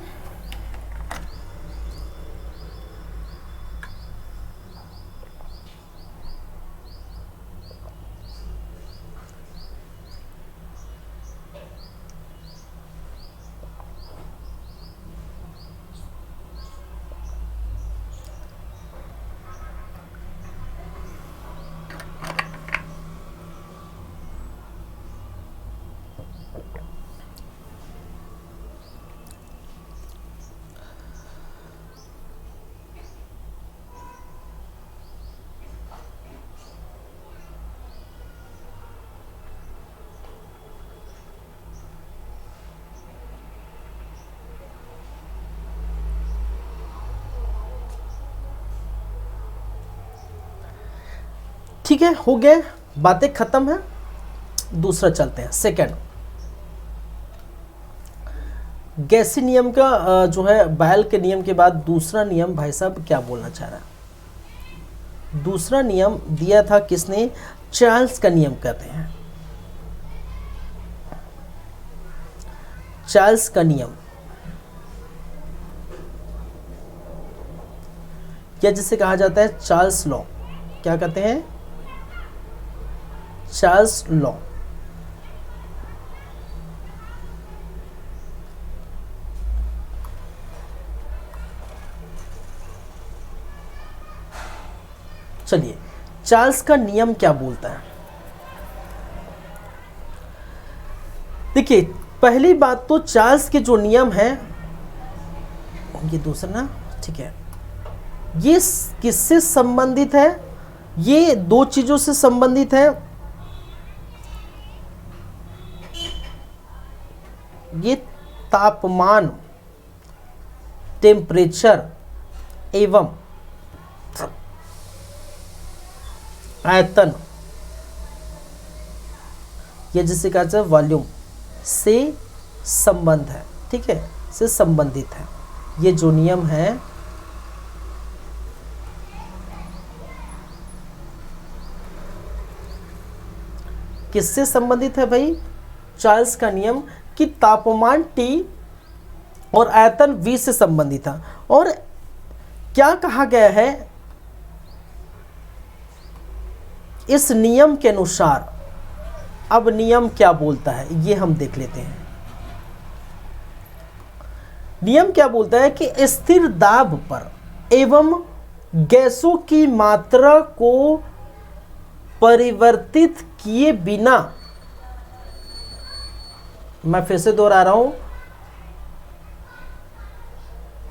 ठीक है, हो गए, बातें खत्म है। दूसरा चलते हैं, सेकंड गैसी नियम का जो है बायल के नियम के बाद दूसरा नियम भाई साहब क्या बोलना चाह रहा है। दूसरा नियम दिया था किसने, चार्ल्स का नियम कहते हैं, चार्ल्स का नियम, या जिसे कहा जाता है चार्ल्स लॉ। क्या कहते हैं, चार्ल्स लॉ। चलिए, चार्ल्स का नियम क्या बोलता है? देखिए, पहली बात तो चार्ल्स के जो नियम है, ये दूसरा ना, ठीक है, ये किससे संबंधित है? ये दो चीजों से संबंधित है। ये तापमान, टेम्परेचर एवं आयतन, ये जिसे कहा जाए वॉल्यूम से संबंध है, ठीक है, से संबंधित है। ये जो नियम है किससे संबंधित है भाई? चार्ल्स का नियम कि तापमान T और आयतन V से संबंधित था। और क्या कहा गया है इस नियम के अनुसार? अब नियम क्या बोलता है ये हम देख लेते हैं। नियम क्या बोलता है कि स्थिर दाब पर एवं गैसों की मात्रा को परिवर्तित किए बिना, मैं फिर से दोहरा रहा हूं,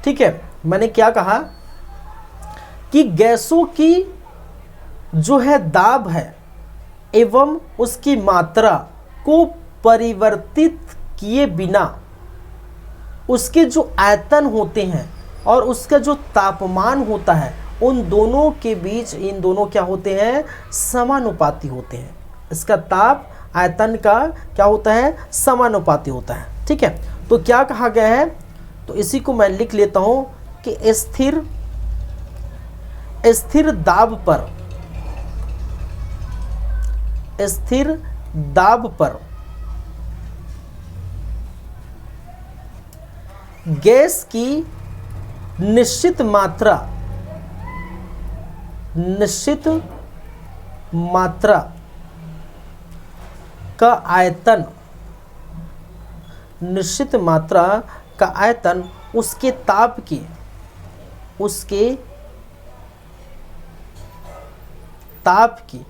ठीक है, मैंने क्या कहा कि गैसों की जो है दाब है एवं उसकी मात्रा को परिवर्तित किए बिना उसके जो आयतन होते हैं और उसका जो तापमान होता है, उन दोनों के बीच, इन दोनों क्या होते हैं? समानुपाती होते हैं। इसका ताप आयतन का क्या होता है? समानुपाती होता है, ठीक है। तो क्या कहा गया है? तो इसी को मैं लिख लेता हूं कि स्थिर दाब पर गैस की निश्चित मात्रा का आयतन, निश्चित मात्रा का आयतन उसके ताप की,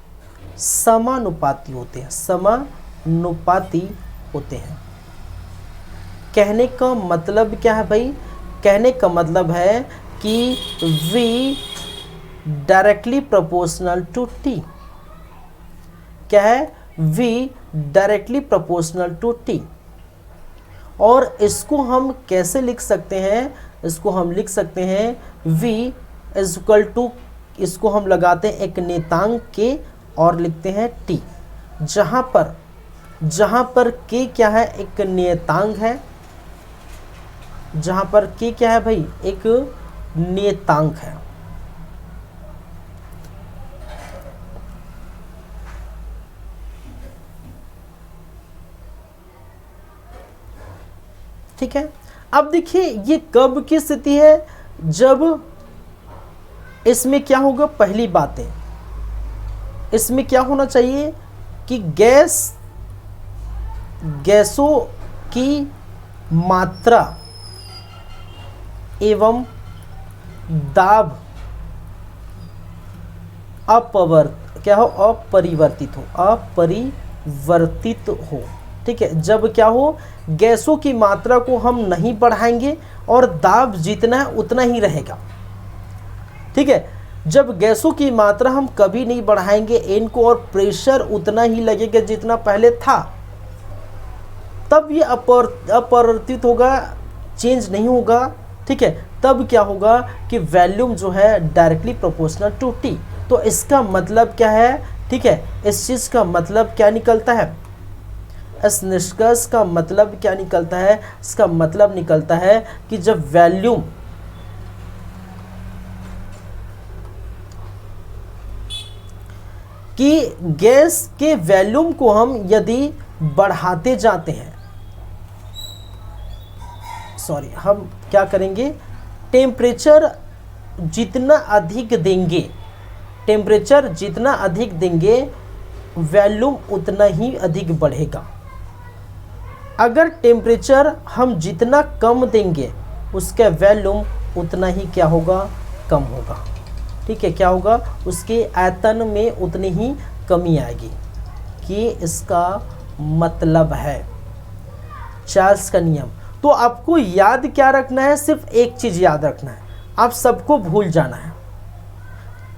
समानुपाती होते हैं, समानुपाती होते हैं। कहने का मतलब क्या है भाई? कहने का मतलब है कि V directly proportional to T। क्या है? V directly proportional to T। और इसको हम कैसे लिख सकते हैं? इसको हम लिख सकते हैं V इज इक्वल टू, इसको हम लगाते हैं एक नियतांक के और लिखते हैं T, जहां पर K क्या है? एक नियतांक है। जहां पर K क्या है भाई? एक नियतांक है। ठीक है। अब देखिए ये कब की स्थिति है? जब इसमें क्या होगा? पहली बात है, इसमें क्या होना चाहिए कि गैसों की मात्रा एवं दाब अपरिवर्तित हो। ठीक है। जब क्या हो? गैसों की मात्रा को हम नहीं बढ़ाएंगे और दाब जितना है उतना ही रहेगा। ठीक है। जब गैसों की मात्रा हम कभी नहीं बढ़ाएंगे इनको और प्रेशर उतना ही लगेगा जितना पहले था, तब ये अपरिवर्तित होगा, चेंज नहीं होगा। ठीक है। तब क्या होगा कि वॉल्यूम जो है डायरेक्टली प्रोपोर्शनल टू T। तो इसका मतलब क्या है? ठीक है। इस चीज़ का मतलब क्या निकलता है? इस निष्कर्ष का मतलब क्या निकलता है? इसका मतलब निकलता है कि जब वॉल्यूम कि गैस के वॉल्यूम को हम यदि बढ़ाते जाते हैं, हम क्या करेंगे? टेम्परेचर जितना अधिक देंगे वॉल्यूम उतना ही अधिक बढ़ेगा। अगर टेम्परेचर हम जितना कम देंगे उसका वॉल्यूम उतना ही क्या होगा? कम होगा। ठीक है, क्या होगा, उसके आयतन में उतनी ही कमी आएगी, कि इसका मतलब है चार्ल्स का नियम। तो आपको याद क्या रखना है, सिर्फ एक चीज याद रखना है, आप सबको भूल जाना है,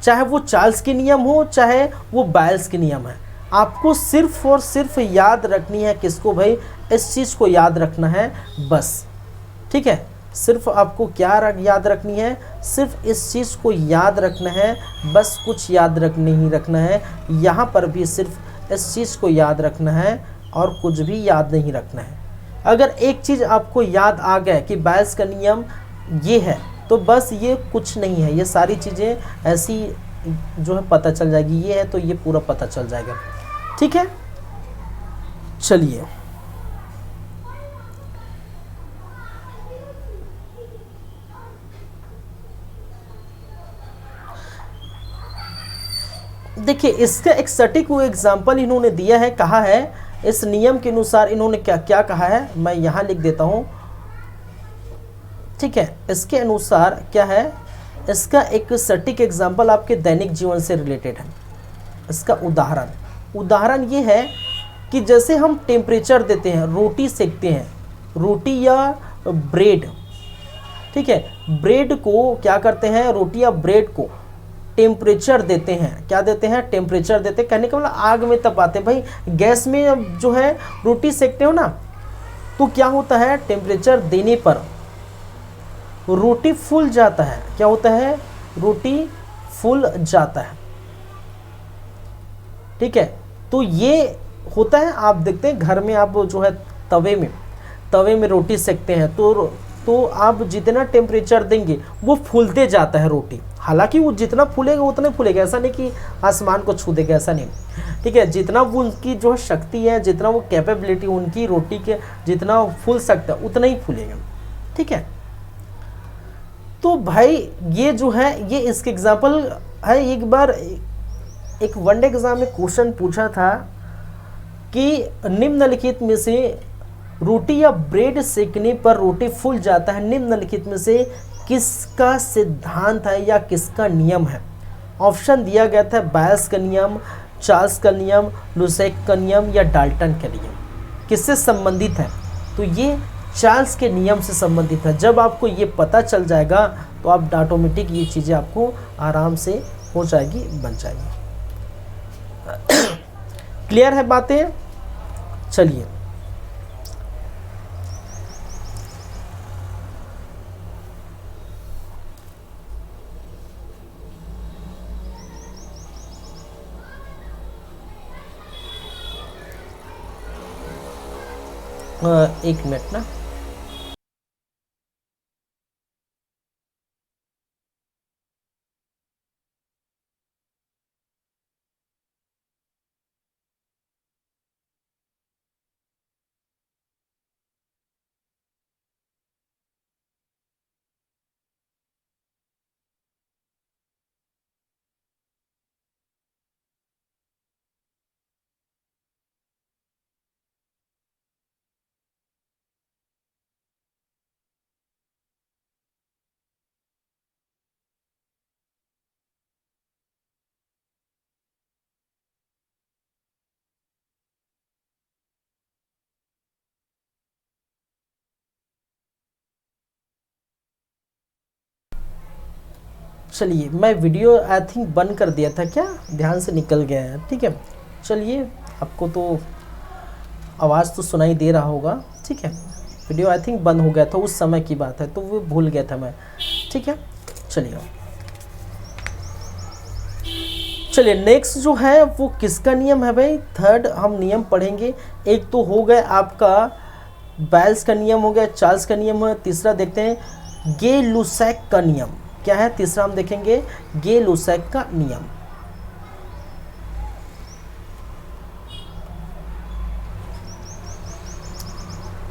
चाहे वो चार्ल्स के नियम हो चाहे वो बायल्स के नियम है, आपको सिर्फ और सिर्फ याद रखनी है किसको भाई, इस चीज को याद रखना है बस। ठीक है, सिर्फ आपको क्या याद रखनी है, सिर्फ इस चीज को याद रखना है बस, कुछ याद नहीं रखना है, यहाँ पर भी सिर्फ इस चीज को याद रखना है और कुछ भी याद नहीं रखना है। अगर एक चीज आपको याद आ गया कि बायल्स का नियम ये है, तो बस ये कुछ नहीं है, ये सारी चीज़ें ऐसी जो है पता चल जाएगी, ये है तो ये पूरा पता चल जाएगा। ठीक है, चलिए देखिए, इसका एक सटीक वो एग्जाम्पल इन्होंने दिया है, कहा है इस नियम के अनुसार, इन्होंने क्या क्या कहा है, मैं यहाँ लिख देता हूँ। ठीक है, इसके अनुसार क्या है, इसका एक सटीक एग्जाम्पल आपके दैनिक जीवन से रिलेटेड है। इसका उदाहरण ये है कि जैसे हम टेम्परेचर देते हैं, रोटी सेकते हैं, रोटी या ब्रेड, ठीक है, ब्रेड को क्या करते हैं, रोटी या ब्रेड को टेम्परेचर देते हैं, क्या देते हैं, टेम्परेचर देते हैं, कहने का मतलब आग में तपाते हैं। भाई गैस में जो है रोटी सेकते हो ना, तो क्या होता है, टेम्परेचर देने पर रोटी फूल जाता है, क्या होता है, रोटी फूल जाता है। ठीक है, तो ये होता है, आप देखते हैं घर में आप जो है तवे में रोटी सेकते हैं, तो आप जितना टेम्परेचर देंगे वो फूलते जाता है रोटी, हालांकि वो जितना फूलेगा उतना फूलेगा, ऐसा नहीं कि आसमान को छू देगा, ऐसा नहीं। ठीक है, जितना वो उनकी जो शक्ति है, जितना वो कैपेबिलिटी उनकी रोटी के जितना फूल सकता है उतना ही फूलेगा। ठीक है, तो भाई ये जो है ये इसके एग्जाम्पल है। एक बार एक वनडे एग्जाम में क्वेश्चन पूछा था कि निम्नलिखित में से रोटी या ब्रेड सेकने पर रोटी फूल जाता है, निम्नलिखित में से किसका सिद्धांत है या किसका नियम है। ऑप्शन दिया गया था बायल्स का नियम, चार्ल्स का नियम, लुसेक का नियम या डाल्टन का नियम। किससे संबंधित है, तो ये चार्ल्स के नियम से संबंधित है। जब आपको ये पता चल जाएगा तो आप ऑटोमेटिक ये चीज़ें आपको आराम से हो जाएगी, बन जाएगी। क्लियर है बातें, चलिए एक मिनट ना, चलिए मैं वीडियो आई थिंक बंद कर दिया था, क्या ध्यान से निकल गया है। ठीक है, चलिए आपको तो आवाज़ तो सुनाई दे रहा होगा। ठीक है, वीडियो आई थिंक बंद हो गया था, उस समय की बात है, तो वो भूल गया था मैं। ठीक है, चलिए नेक्स्ट जो है वो किसका नियम है भाई, थर्ड हम नियम पढ़ेंगे। एक तो हो गया आपका बायल्स का नियम, हो गया चार्ल्स का नियम है। तीसरा देखते हैं गे लुसेक का नियम, क्या है तीसरा हम देखेंगे, गे लुसेक का नियम।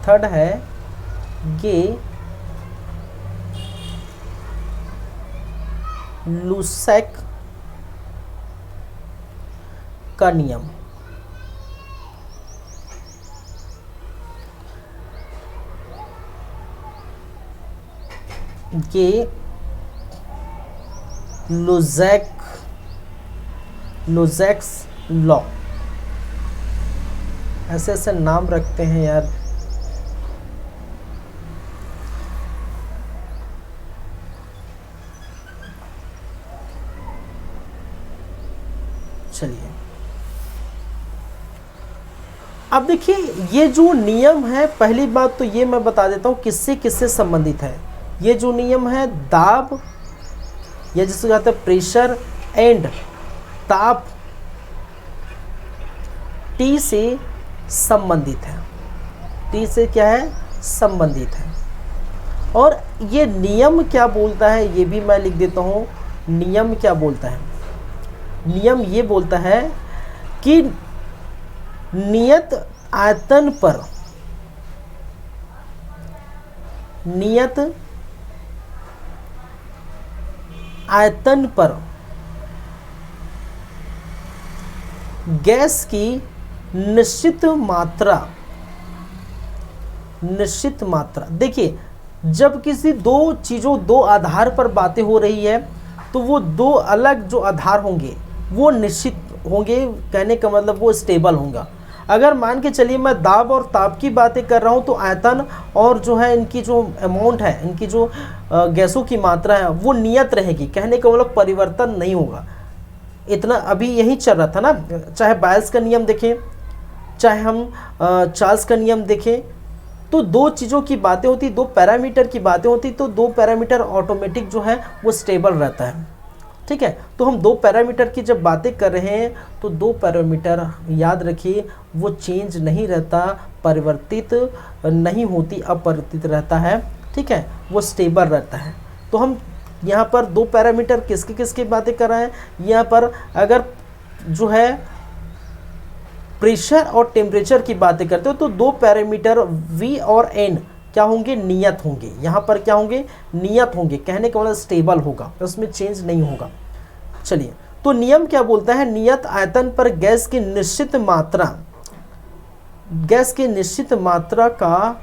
थर्ड है गे लुसेक का नियम। गे लोज़ैक्स लॉ। ऐसे ऐसे नाम रखते हैं यार। चलिए अब देखिए, ये जो नियम है, पहली बात तो ये मैं बता देता हूँ किससे किससे संबंधित है। ये जो नियम है दाब, या जिसको कहते हैं प्रेशर एंड ताप, टी से संबंधित है। टी से क्या है? संबंधित है। और ये नियम क्या बोलता है ये भी मैं लिख देता हूँ। नियम क्या बोलता है? नियम ये बोलता है कि नियत आयतन पर, नियत आयतन पर गैस की निश्चित मात्रा, निश्चित मात्रा। देखिए जब किसी दो चीज़ों, दो आधार पर बातें हो रही है तो वो दो अलग जो आधार होंगे वो निश्चित होंगे। कहने का मतलब वो स्टेबल होगा। अगर मान के चलिए मैं दाब और ताप की बातें कर रहा हूँ तो आयतन और जो है इनकी जो अमाउंट है, इनकी जो गैसों की मात्रा है वो नियत रहेगी। कहने का मतलब परिवर्तन नहीं होगा। इतना अभी यही चल रहा था ना, चाहे बायल्स का नियम देखें, चाहे हम चार्ल्स का नियम देखें, तो दो चीज़ों की बातें होती, दो पैरामीटर की बातें होती, तो दो पैरामीटर ऑटोमेटिक जो है वो स्टेबल रहता है। ठीक है, तो हम दो पैरामीटर की जब बातें कर रहे हैं तो दो पैरामीटर याद रखिए वो चेंज नहीं रहता, परिवर्तित नहीं होती, अपरिवर्तित रहता है। ठीक है, वो स्टेबल रहता है। तो हम यहाँ पर दो पैरामीटर किसके किसकी बातें कर रहे हैं? यहाँ पर अगर जो है प्रेशर और टेम्परेचर की बातें करते हो तो दो पैरामीटर V और N क्या होंगे? नियत होंगे। यहाँ पर क्या होंगे? नियत होंगे। कहने का मतलब स्टेबल होगा, उसमें चेंज नहीं होगा। चलिए, तो नियम क्या बोलता है? नियत आयतन पर गैस की निश्चित मात्रा, गैस की निश्चित मात्रा का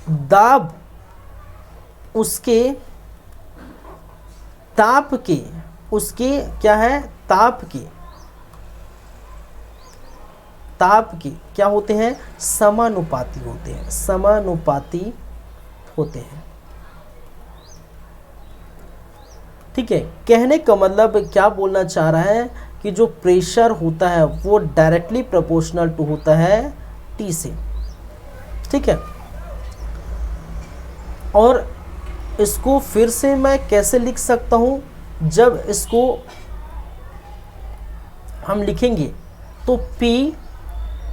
दाब उसके ताप के, उसके क्या है? ताप के, ताप के क्या होते हैं? समानुपाती होते हैं, समानुपाती होते हैं। ठीक है, कहने का मतलब क्या बोलना चाह रहा है कि जो प्रेशर होता है वो डायरेक्टली प्रोपोर्शनल टू होता है टी से। ठीक है, और इसको फिर से मैं कैसे लिख सकता हूँ? जब इसको हम लिखेंगे तो P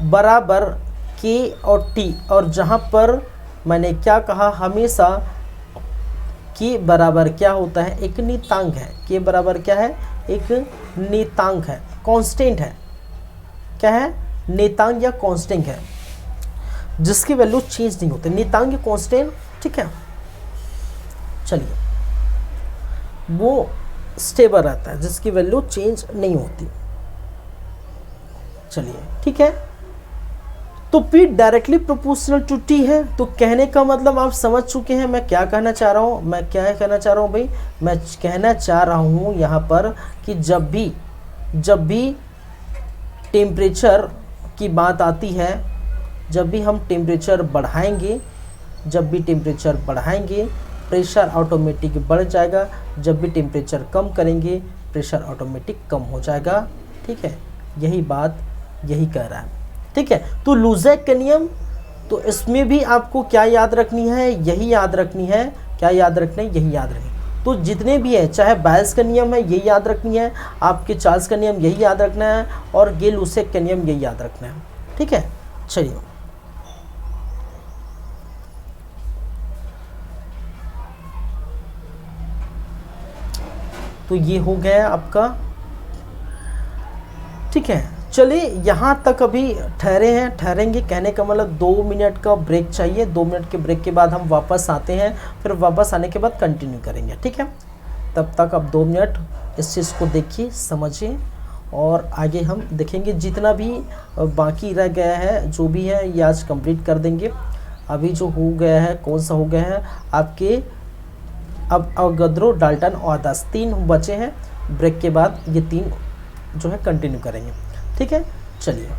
बराबर K और T, और जहाँ पर मैंने क्या कहा, हमेशा K बराबर क्या होता है? एक नियतांक है। K बराबर क्या है? एक नियतांक है, कांस्टेंट है। क्या है? नियतांक या कांस्टेंट है जिसकी वैल्यू चेंज नहीं होती। नियतांक या कांस्टेंट, ठीक है। चलिए, वो स्टेबल रहता है जिसकी वैल्यू चेंज नहीं होती। चलिए, ठीक है, तो P directly proportional to T है। तो कहने का मतलब आप समझ चुके हैं मैं क्या कहना चाह रहा हूँ। मैं क्या कहना चाह रहा हूँ भाई? मैं कहना चाह रहा हूँ यहाँ पर कि जब भी टेम्परेचर की बात आती है, जब भी हम टेम्परेचर बढ़ाएंगे, जब भी टेम्परेचर बढ़ाएंगे प्रेशर ऑटोमेटिक बढ़ जाएगा। जब भी टेम्परेचर कम करेंगे प्रेशर ऑटोमेटिक कम हो जाएगा। ठीक है, यही बात यही कह रहा है। ठीक है, तो लुज़ैक का नियम, तो इसमें भी आपको क्या याद रखनी है? यही याद रखनी है। क्या याद रखना है? यही याद रखनी। तो जितने भी है, चाहे बायल्स का नियम है यही याद रखनी है, आपके चार्ल्स का नियम यही याद रखना है, और गे लुज़ैक का नियम यही याद रखना है। ठीक है, चलिए, तो ये हो गया आपका। ठीक है, चलिए यहाँ तक अभी ठहरेंगे। कहने का मतलब 2 मिनट का ब्रेक चाहिए। 2 मिनट के ब्रेक के बाद हम वापस आते हैं, फिर वापस आने के बाद कंटिन्यू करेंगे। ठीक है, तब तक अब 2 मिनट इस चीज़ को देखिए, समझिए, और आगे हम देखेंगे। जितना भी बाकी रह गया है, जो भी है, ये आज कंप्लीट कर देंगे। अभी जो हो गया है, कौन सा हो गया है? आपके अब अवोगाद्रो, डाल्टन और आदर्श 3 बचे हैं। ब्रेक के बाद ये 3 जो है कंटिन्यू करेंगे। ठीक है, चलिए।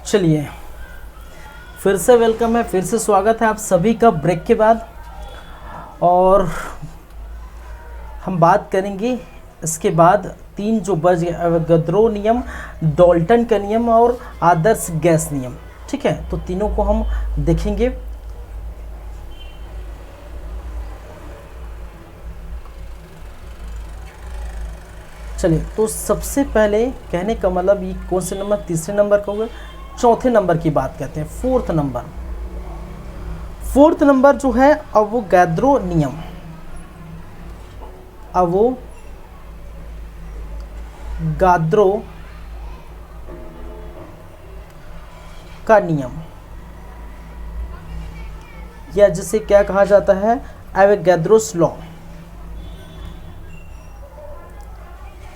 चलिए, फिर से वेलकम है, फिर से स्वागत है आप सभी का ब्रेक के बाद। और हम बात करेंगे इसके बाद 3 जो बच गए, अवोगाद्रो नियम, डाल्टन का नियम और आदर्श गैस नियम। ठीक है, तो तीनों को हम देखेंगे। चलिए, तो सबसे पहले कहने का मतलब ये कौन से नंबर, तीसरे नंबर का होगा, चौथे नंबर की बात करते हैं, फोर्थ नंबर जो है अवोगाद्रो नियम। अवोगाद्रो का नियम, या जिसे क्या कहा जाता है, एवोगाद्रोस लॉ।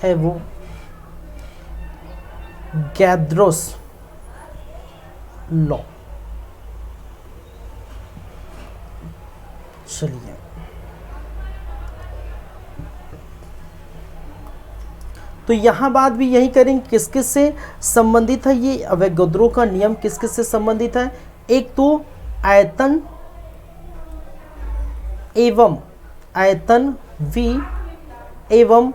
एवोगाद्रोस लॉ। चलिए, तो यहां बात भी यही करेंगे, किस किस से संबंधित है ये अवोगाद्रो का नियम, किस किस से संबंधित है। एक तो आयतन V एवं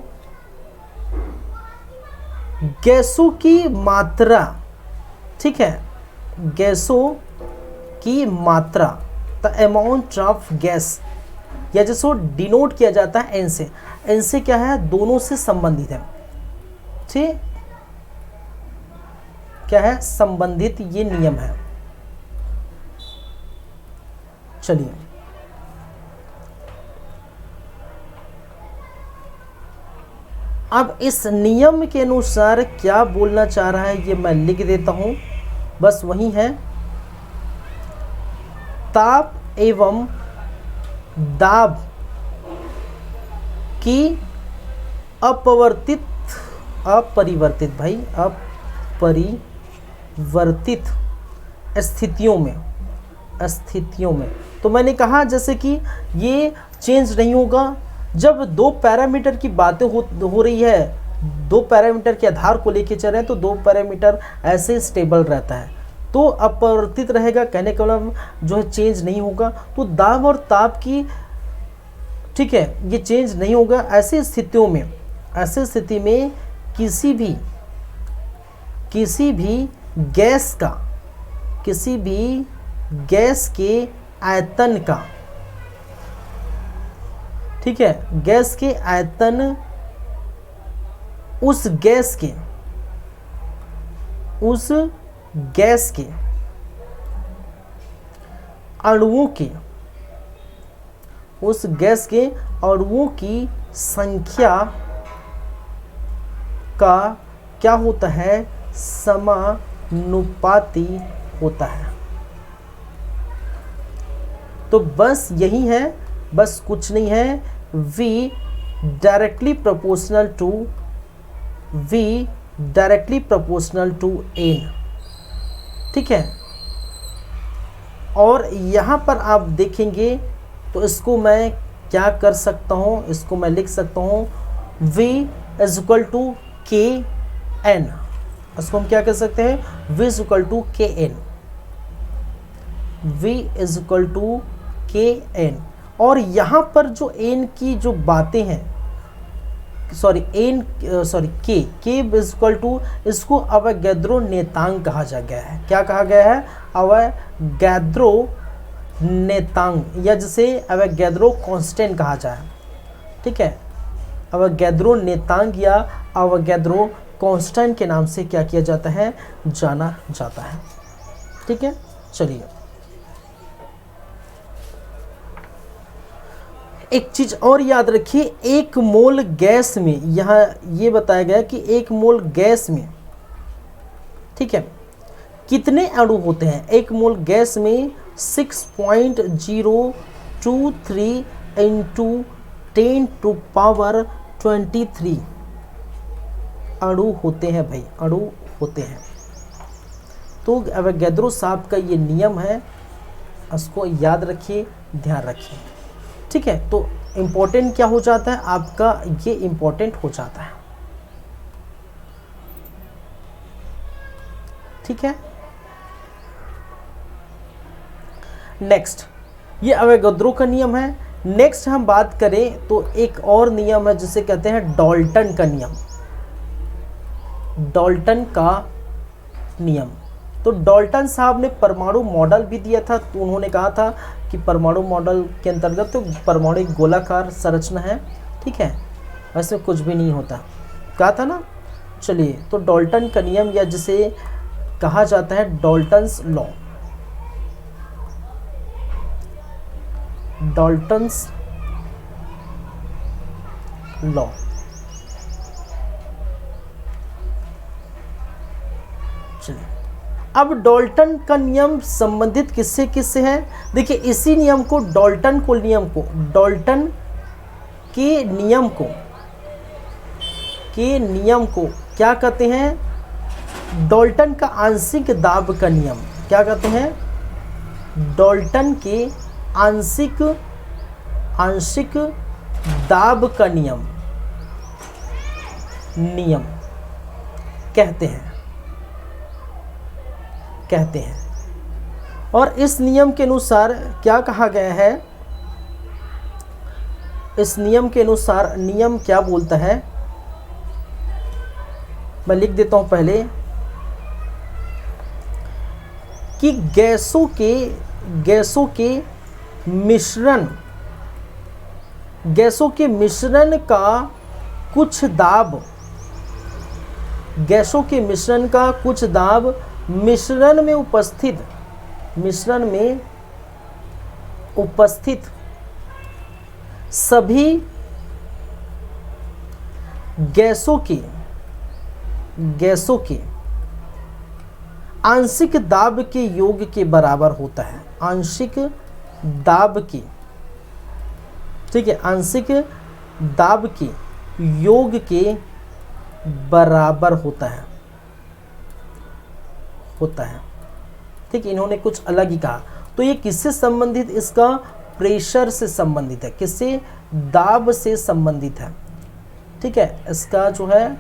गैसों की मात्रा। ठीक है, गैसों की मात्रा, द अमाउंट ऑफ गैस, या जिसको डिनोट किया जाता है एन से। एन से क्या है, दोनों से संबंधित है। ठीक, क्या है, संबंधित ये नियम है। चलिए, अब इस नियम के अनुसार क्या बोलना चाह रहा है ये मैं लिख देता हूं, बस वही है, ताप एवं दाब की अपरिवर्तित स्थितियों में। तो मैंने कहा जैसे कि ये चेंज नहीं होगा। जब 2 पैरामीटर की बातें हो रही है, 2 पैरामीटर के आधार को लेके चल रहे हैं, तो 2 पैरामीटर ऐसे स्टेबल रहता है, तो अपरिवर्तित रहेगा, कहने का मतलब जो है चेंज नहीं होगा। तो दाब और ताप की, ठीक है, ये चेंज नहीं होगा। ऐसी स्थिति में किसी भी गैस के आयतन का, ठीक है, गैस के आयतन उस गैस के अणुओं की संख्या का क्या होता है, समानुपाती होता है। तो बस यही है, बस कुछ नहीं है। V directly proportional to N। ठीक है, और यहाँ पर आप देखेंगे तो इसको मैं क्या कर सकता हूँ, इसको मैं लिख सकता हूँ V is equal to KN। इसको हम क्या कर सकते हैं, V is equal to KN, V is equal to KN। और यहाँ पर जो N की जो बातें हैं, K इज इक्वल टू, इसको अवोगाद्रो नेतांक कहा जा गया है। क्या कहा गया है, अवोगाद्रो नेतांक, या जिसे अवोगाद्रो कांस्टेंट कहा जाए। ठीक है, अवोगाद्रो नेतांक या अवोगाद्रो कांस्टेंट के नाम से क्या किया जाता है, जाना जाता है। ठीक है, चलिए, एक चीज और याद रखिए, 1 मोल गैस में, यहाँ ये बताया गया कि 1 मोल गैस में, ठीक है, कितने अणु होते हैं। 1 मोल गैस में 6.023 इंटू 10⁻23 अणु होते हैं भाई, अणु होते हैं। तो अवोगाद्रो साहब का ये नियम है, इसको याद रखिए, ध्यान रखिए। ठीक है, तो इम्पोर्टेंट क्या हो जाता है आपका, ये इम्पोर्टेंट हो जाता है। ठीक है, नेक्स्ट, ये अवोगाद्रो का नियम है। नेक्स्ट हम बात करें तो एक और नियम है जिसे कहते हैं डाल्टन का नियम। डाल्टन का नियम, तो डाल्टन साहब ने परमाणु मॉडल भी दिया था। तो उन्होंने कहा था कि परमाणु मॉडल के अंतर्गत तो परमाणु एक गोलाकार संरचना है, ठीक है, वैसे कुछ भी नहीं होता, कहा था ना। चलिए, तो डाल्टन का नियम या जिसे कहा जाता है डाल्टन्स लॉ, डाल्टन्स लॉ। चलिए, अब डाल्टन का नियम संबंधित किससे किससे है? देखिए, इसी नियम को डाल्टन के नियम को क्या कहते हैं? डाल्टन का आंशिक दाब का नियम। क्या कहते हैं? डाल्टन के आंशिक दाब का नियम कहते हैं। और इस नियम के अनुसार क्या कहा गया है? इस नियम के अनुसार नियम क्या बोलता है, मैं लिख देता हूं पहले, कि गैसों के मिश्रण का कुछ दाब मिश्रण में उपस्थित सभी गैसों के आंशिक दाब के योग के बराबर होता है। आंशिक दाब के, ठीक है, आंशिक दाब के योग के बराबर होता है। ठीक, इन्होंने कुछ अलग ही कहा। तो ये किससे संबंधित? इसका प्रेशर से संबंधित है। किससे? दाब से संबंधित है। ठीक है, इसका जो है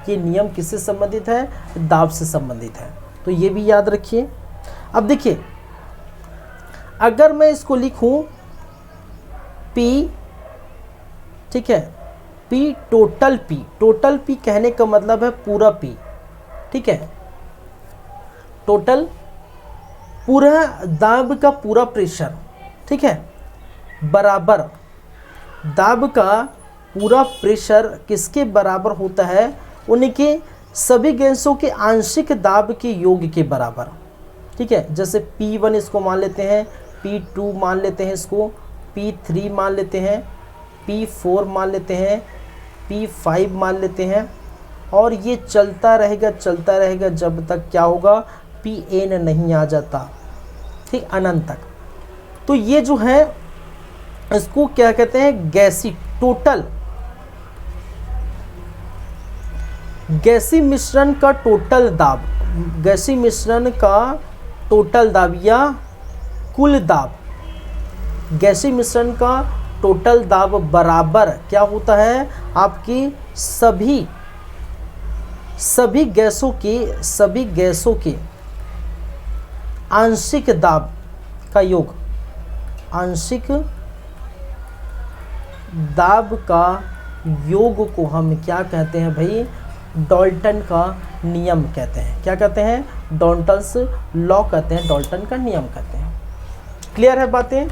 ये नियम किससे संबंधित है? दाब से संबंधित है। तो ये भी याद रखिए। अब देखिए, अगर मैं इसको लिखूं P, ठीक है, P टोटल P कहने का मतलब है पूरा P, ठीक है, टोटल पूरा दाब का पूरा प्रेशर, ठीक है, बराबर दाब का पूरा प्रेशर किसके बराबर होता है? उनके सभी गैसों के आंशिक दाब के योग के बराबर। ठीक है, जैसे P1 इसको मान लेते हैं, P2 मान लेते हैं, इसको P3 मान लेते हैं, P4 मान लेते हैं, P5 मान लेते हैं, और ये चलता रहेगा जब तक क्या होगा? Pn नहीं आ जाता, ठीक, अनंत तक। तो ये जो है इसको क्या कहते हैं? गैसी मिश्रण का टोटल दाब, या कुल दाब। गैसी मिश्रण का टोटल दाब बराबर क्या होता है? आपकी सभी गैसों के आंशिक दाब का योग। आंशिक दाब का योग को हम क्या कहते हैं भाई? डाल्टन का नियम कहते हैं। क्या कहते हैं? डाल्टन्स लॉ कहते हैं, डाल्टन का नियम कहते हैं। क्लियर है बातें?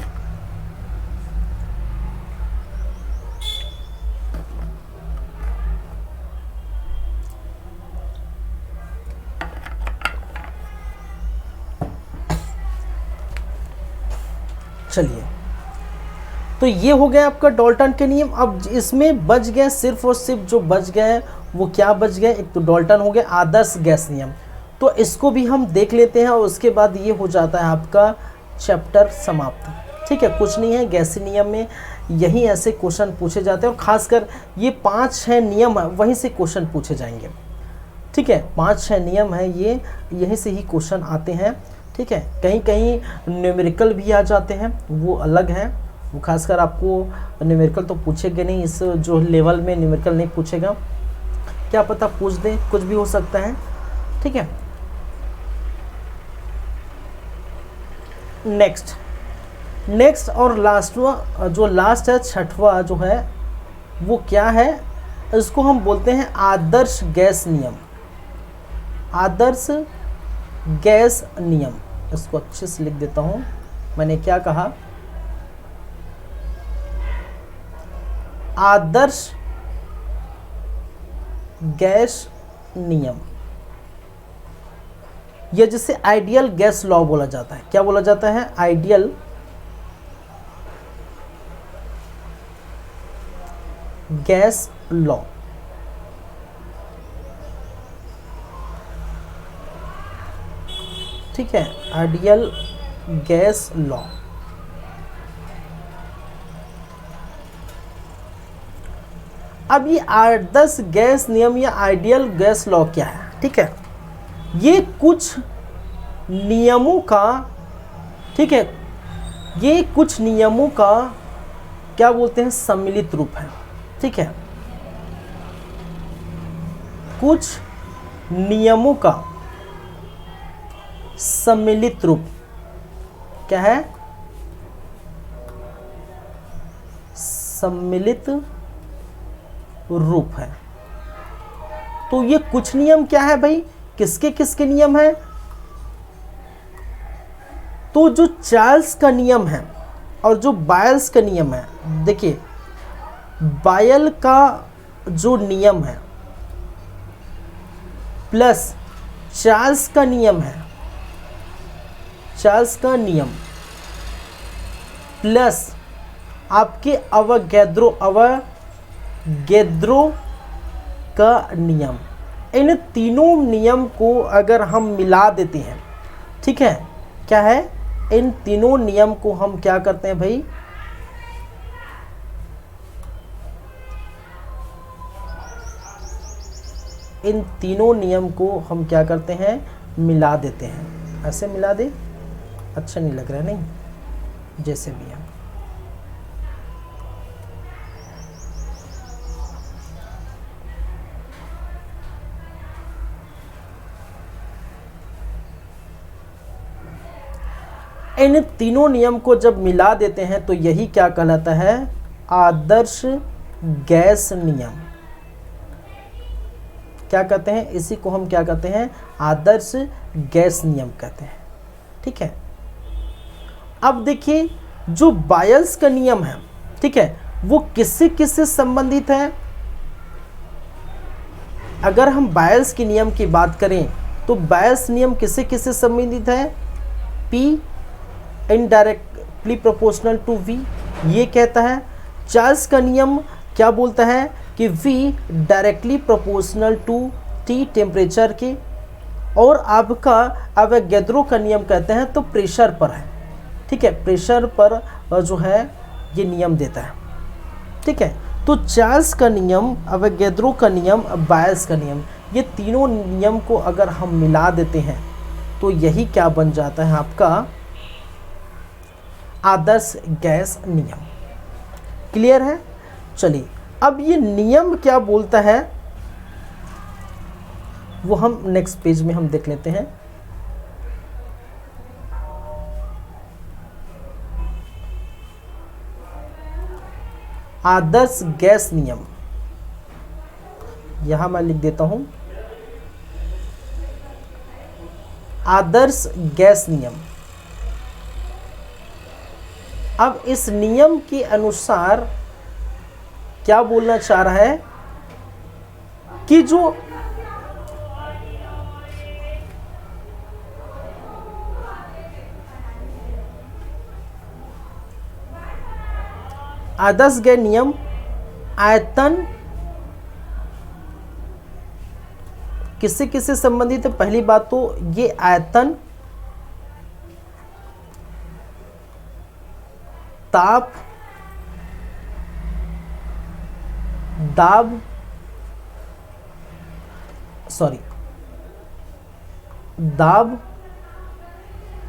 चलिए, तो ये हो गया आपका डाल्टन के नियम। अब इसमें बच गए सिर्फ और सिर्फ जो बच गए वो क्या बच गए? एक तो डाल्टन हो गया आदर्श गैस नियम, तो इसको भी हम देख लेते हैं और उसके बाद ये हो जाता है आपका चैप्टर समाप्त। ठीक है, कुछ नहीं है, गैसी नियम में यही ऐसे क्वेश्चन पूछे जाते हैं, और ख़ासकर ये 5-6 नियम है वहीं से क्वेश्चन पूछे जाएंगे। ठीक है, 5-6 नियम है, ये यहीं से ही क्वेश्चन आते हैं। ठीक है, कहीं कहीं न्यूमेरिकल भी आ जाते हैं, वो अलग है, वो खासकर आपको न्यूमेरिकल तो पूछेंगे नहीं, इस जो लेवल में न्यूमेरिकल नहीं पूछेगा, क्या पता पूछ दें, कुछ भी हो सकता है। ठीक है, नेक्स्ट नेक्स्ट और लास्टवा जो लास्ट है, छठवा जो है वो क्या है, इसको हम बोलते हैं आदर्श गैस नियम। आदर्श गैस नियम, इसको अच्छे से लिख देता हूँ। मैंने क्या कहा, आदर्श गैस नियम, यह जिसे आइडियल गैस लॉ बोला जाता है। क्या बोला जाता है? Ideal gas law. ठीक है, आइडियल गैस लॉ। अब ये आदर्श गैस नियम या आइडियल गैस लॉ क्या है? ठीक है, ये कुछ नियमों का, ठीक है, ये कुछ नियमों का क्या बोलते हैं, सम्मिलित रूप है। ठीक है, कुछ नियमों का सम्मिलित रूप क्या है? सम्मिलित रूप है। तो ये कुछ नियम क्या है भाई, किसके किसके नियम है? तो जो चार्ल्स का नियम है और जो बायल्स का नियम है, देखिए बायल का जो नियम है प्लस चार्ल्स का नियम है, चार्ल्स का नियम प्लस आपके अवोगैद्रो का नियम, इन तीनों नियम को अगर हम मिला देते हैं, ठीक है, क्या है, इन तीनों नियम को हम क्या करते हैं भाई, इन तीनों नियम को हम क्या करते हैं, मिला देते हैं। ऐसे मिला दे, अच्छा नहीं लग रहा है, नहीं, जैसे भी है। इन तीनों नियम को जब मिला देते हैं तो यही क्या कहलाता है, आदर्श गैस नियम। क्या कहते हैं, इसी को हम क्या कहते हैं, आदर्श गैस नियम कहते हैं। ठीक है, अब देखिए जो बायल्स का नियम है, ठीक है, वो किससे किससे संबंधित है? अगर हम बायल्स के नियम की बात करें तो बायल्स नियम किससे किससे संबंधित है? P indirectly proportional to V, ये कहता है। चार्ल्स का नियम क्या बोलता है कि V directly proportional to T टेम्परेचर के, और आपका अवोगैद्रो का नियम कहते हैं तो प्रेशर पर है। ठीक है, प्रेशर पर जो है ये नियम देता है। ठीक है, तो चार्ल्स का नियम, अवोगैद्रो का नियम, बायल्स का नियम, ये तीनों नियम को अगर हम मिला देते हैं तो यही क्या बन जाता है, आपका आदर्श गैस नियम। क्लियर है? चलिए, अब ये नियम क्या बोलता है वो हम नेक्स्ट पेज में हम देख लेते हैं। आदर्श गैस नियम, यहां मैं लिख देता हूं, आदर्श गैस नियम। अब इस नियम के अनुसार क्या बोलना चाह रहा है कि जो आदर्श गैस नियम आयतन किससे किससे संबंधित है? पहली बात तो ये आयतन, ताप, दाब, दाब,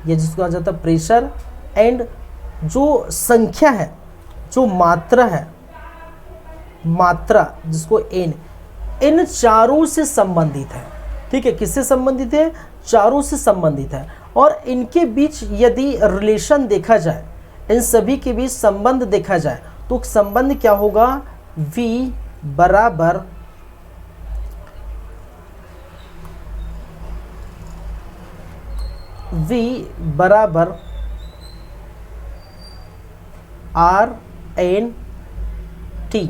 ये जिसको कहा जाता है प्रेशर, एंड जो संख्या है, जो मात्रा है, मात्रा जिसको एन, इन चारों से संबंधित है। ठीक है, किससे संबंधित है? चारों से संबंधित है। और इनके बीच यदि रिलेशन देखा जाए, इन सभी के बीच संबंध देखा जाए तो संबंध क्या होगा, V बराबर RNT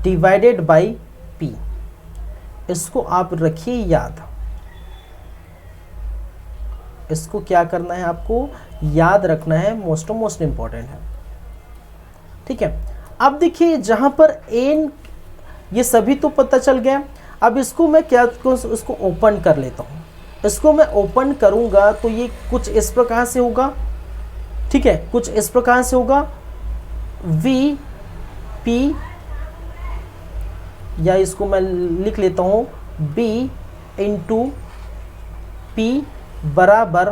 डिवाइडेड बाई P। इसको आप रखिए याद, इसको क्या करना है, आपको याद रखना है, मोस्ट इंपॉर्टेंट है। ठीक है, अब देखिए जहां पर n, ये सभी तो पता चल गया। अब इसको मैं क्या, इसको ओपन कर लेता हूं। इसको मैं ओपन करूंगा तो ये कुछ इस प्रकार से होगा। ठीक है, कुछ इस प्रकार से होगा, VP, या इसको मैं लिख लेता हूं B इंटू P बराबर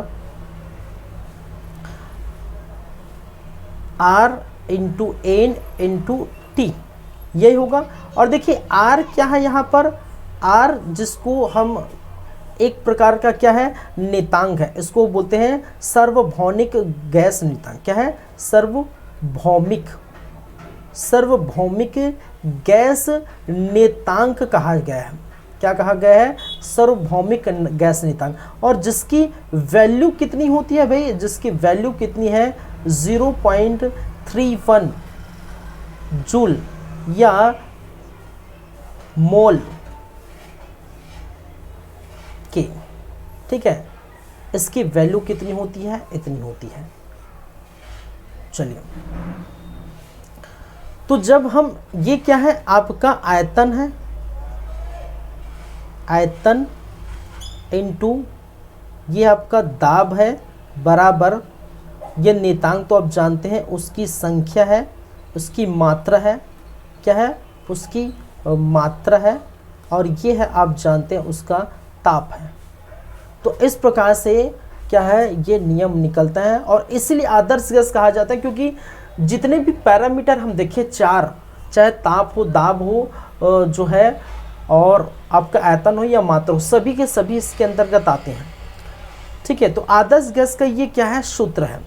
R into N into T, यही होगा। और देखिए R क्या है यहाँ पर, R जिसको हम एक प्रकार का क्या है, नियतांक है, इसको बोलते हैं सार्वभौमिक गैस नियतांक। क्या है, सार्वभौमिक गैस नियतांक कहा गया है। क्या कहा गया है, सार्वभौमिक गैस नियतांक। और जिसकी वैल्यू कितनी होती है भाई, जिसकी वैल्यू कितनी है 0.31 जूल या मोल के। ठीक है, इसकी वैल्यू कितनी होती है, इतनी होती है। चलिए, तो जब हम, ये क्या है, आपका आयतन है, आयतन इनटू ये आपका दाब है, बराबर ये नियतांक तो आप जानते हैं, उसकी संख्या है, उसकी मात्रा है, क्या है, उसकी मात्रा है, और ये है आप जानते हैं उसका ताप है। तो इस प्रकार से क्या है, ये नियम निकलता है। और इसलिए आदर्श गैस कहा जाता है, क्योंकि जितने भी पैरामीटर हम देखें, चार, चाहे ताप हो, दाब हो, जो है, और आपका आयतन हो या मात्रा हो, सभी के सभी इसके अंतर्गत आते हैं। ठीक है, तो आदर्श गैस का ये क्या है, सूत्र है।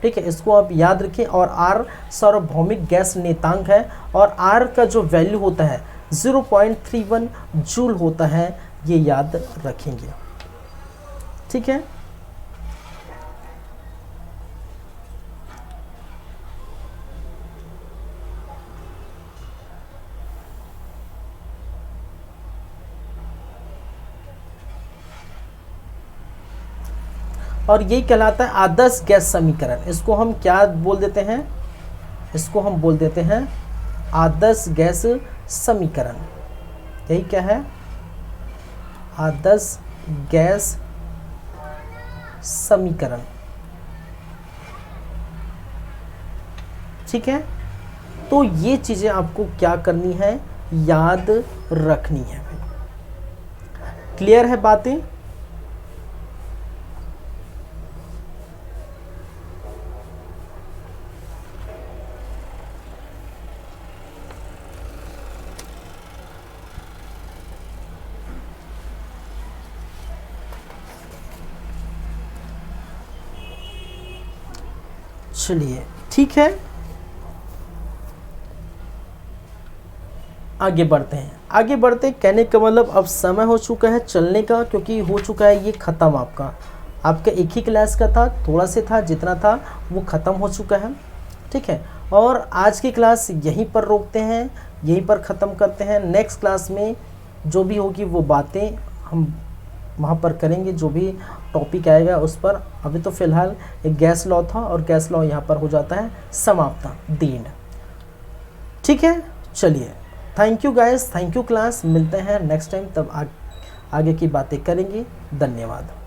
ठीक है, इसको आप याद रखें। और R सार्वभौमिक गैस नियतांक है, और R का जो वैल्यू होता है 0.31 जूल होता है, ये याद रखेंगे। ठीक है, और यही कहलाता है आदर्श गैस समीकरण। इसको हम क्या बोल देते हैं, इसको हम बोल देते हैं आदर्श गैस समीकरण। यही क्या है, आदर्श गैस समीकरण। ठीक है, तो ये चीजें आपको क्या करनी है, याद रखनी है। क्लियर है बातें? चलिए, ठीक है, आगे बढ़ते हैं। आगे बढ़ते कहने का मतलब अब समय हो चुका है चलने का, क्योंकि हो चुका है ये ख़त्म। आपका एक ही क्लास का था, थोड़ा से था, जितना था वो ख़त्म हो चुका है। ठीक है, और आज की क्लास यहीं पर रोकते हैं, यहीं पर ख़त्म करते हैं। नेक्स्ट क्लास में जो भी होगी वो बातें हम वहाँ पर करेंगे, जो भी टॉपिक आएगा उस पर। अभी तो फ़िलहाल एक गैस लॉ था, और गैस लॉ यहाँ पर हो जाता है समाप्त, द एंड। ठीक है, चलिए, thank you guys, thank you class. मिलते हैं नेक्स्ट टाइम, तब आगे की बातें करेंगे। धन्यवाद।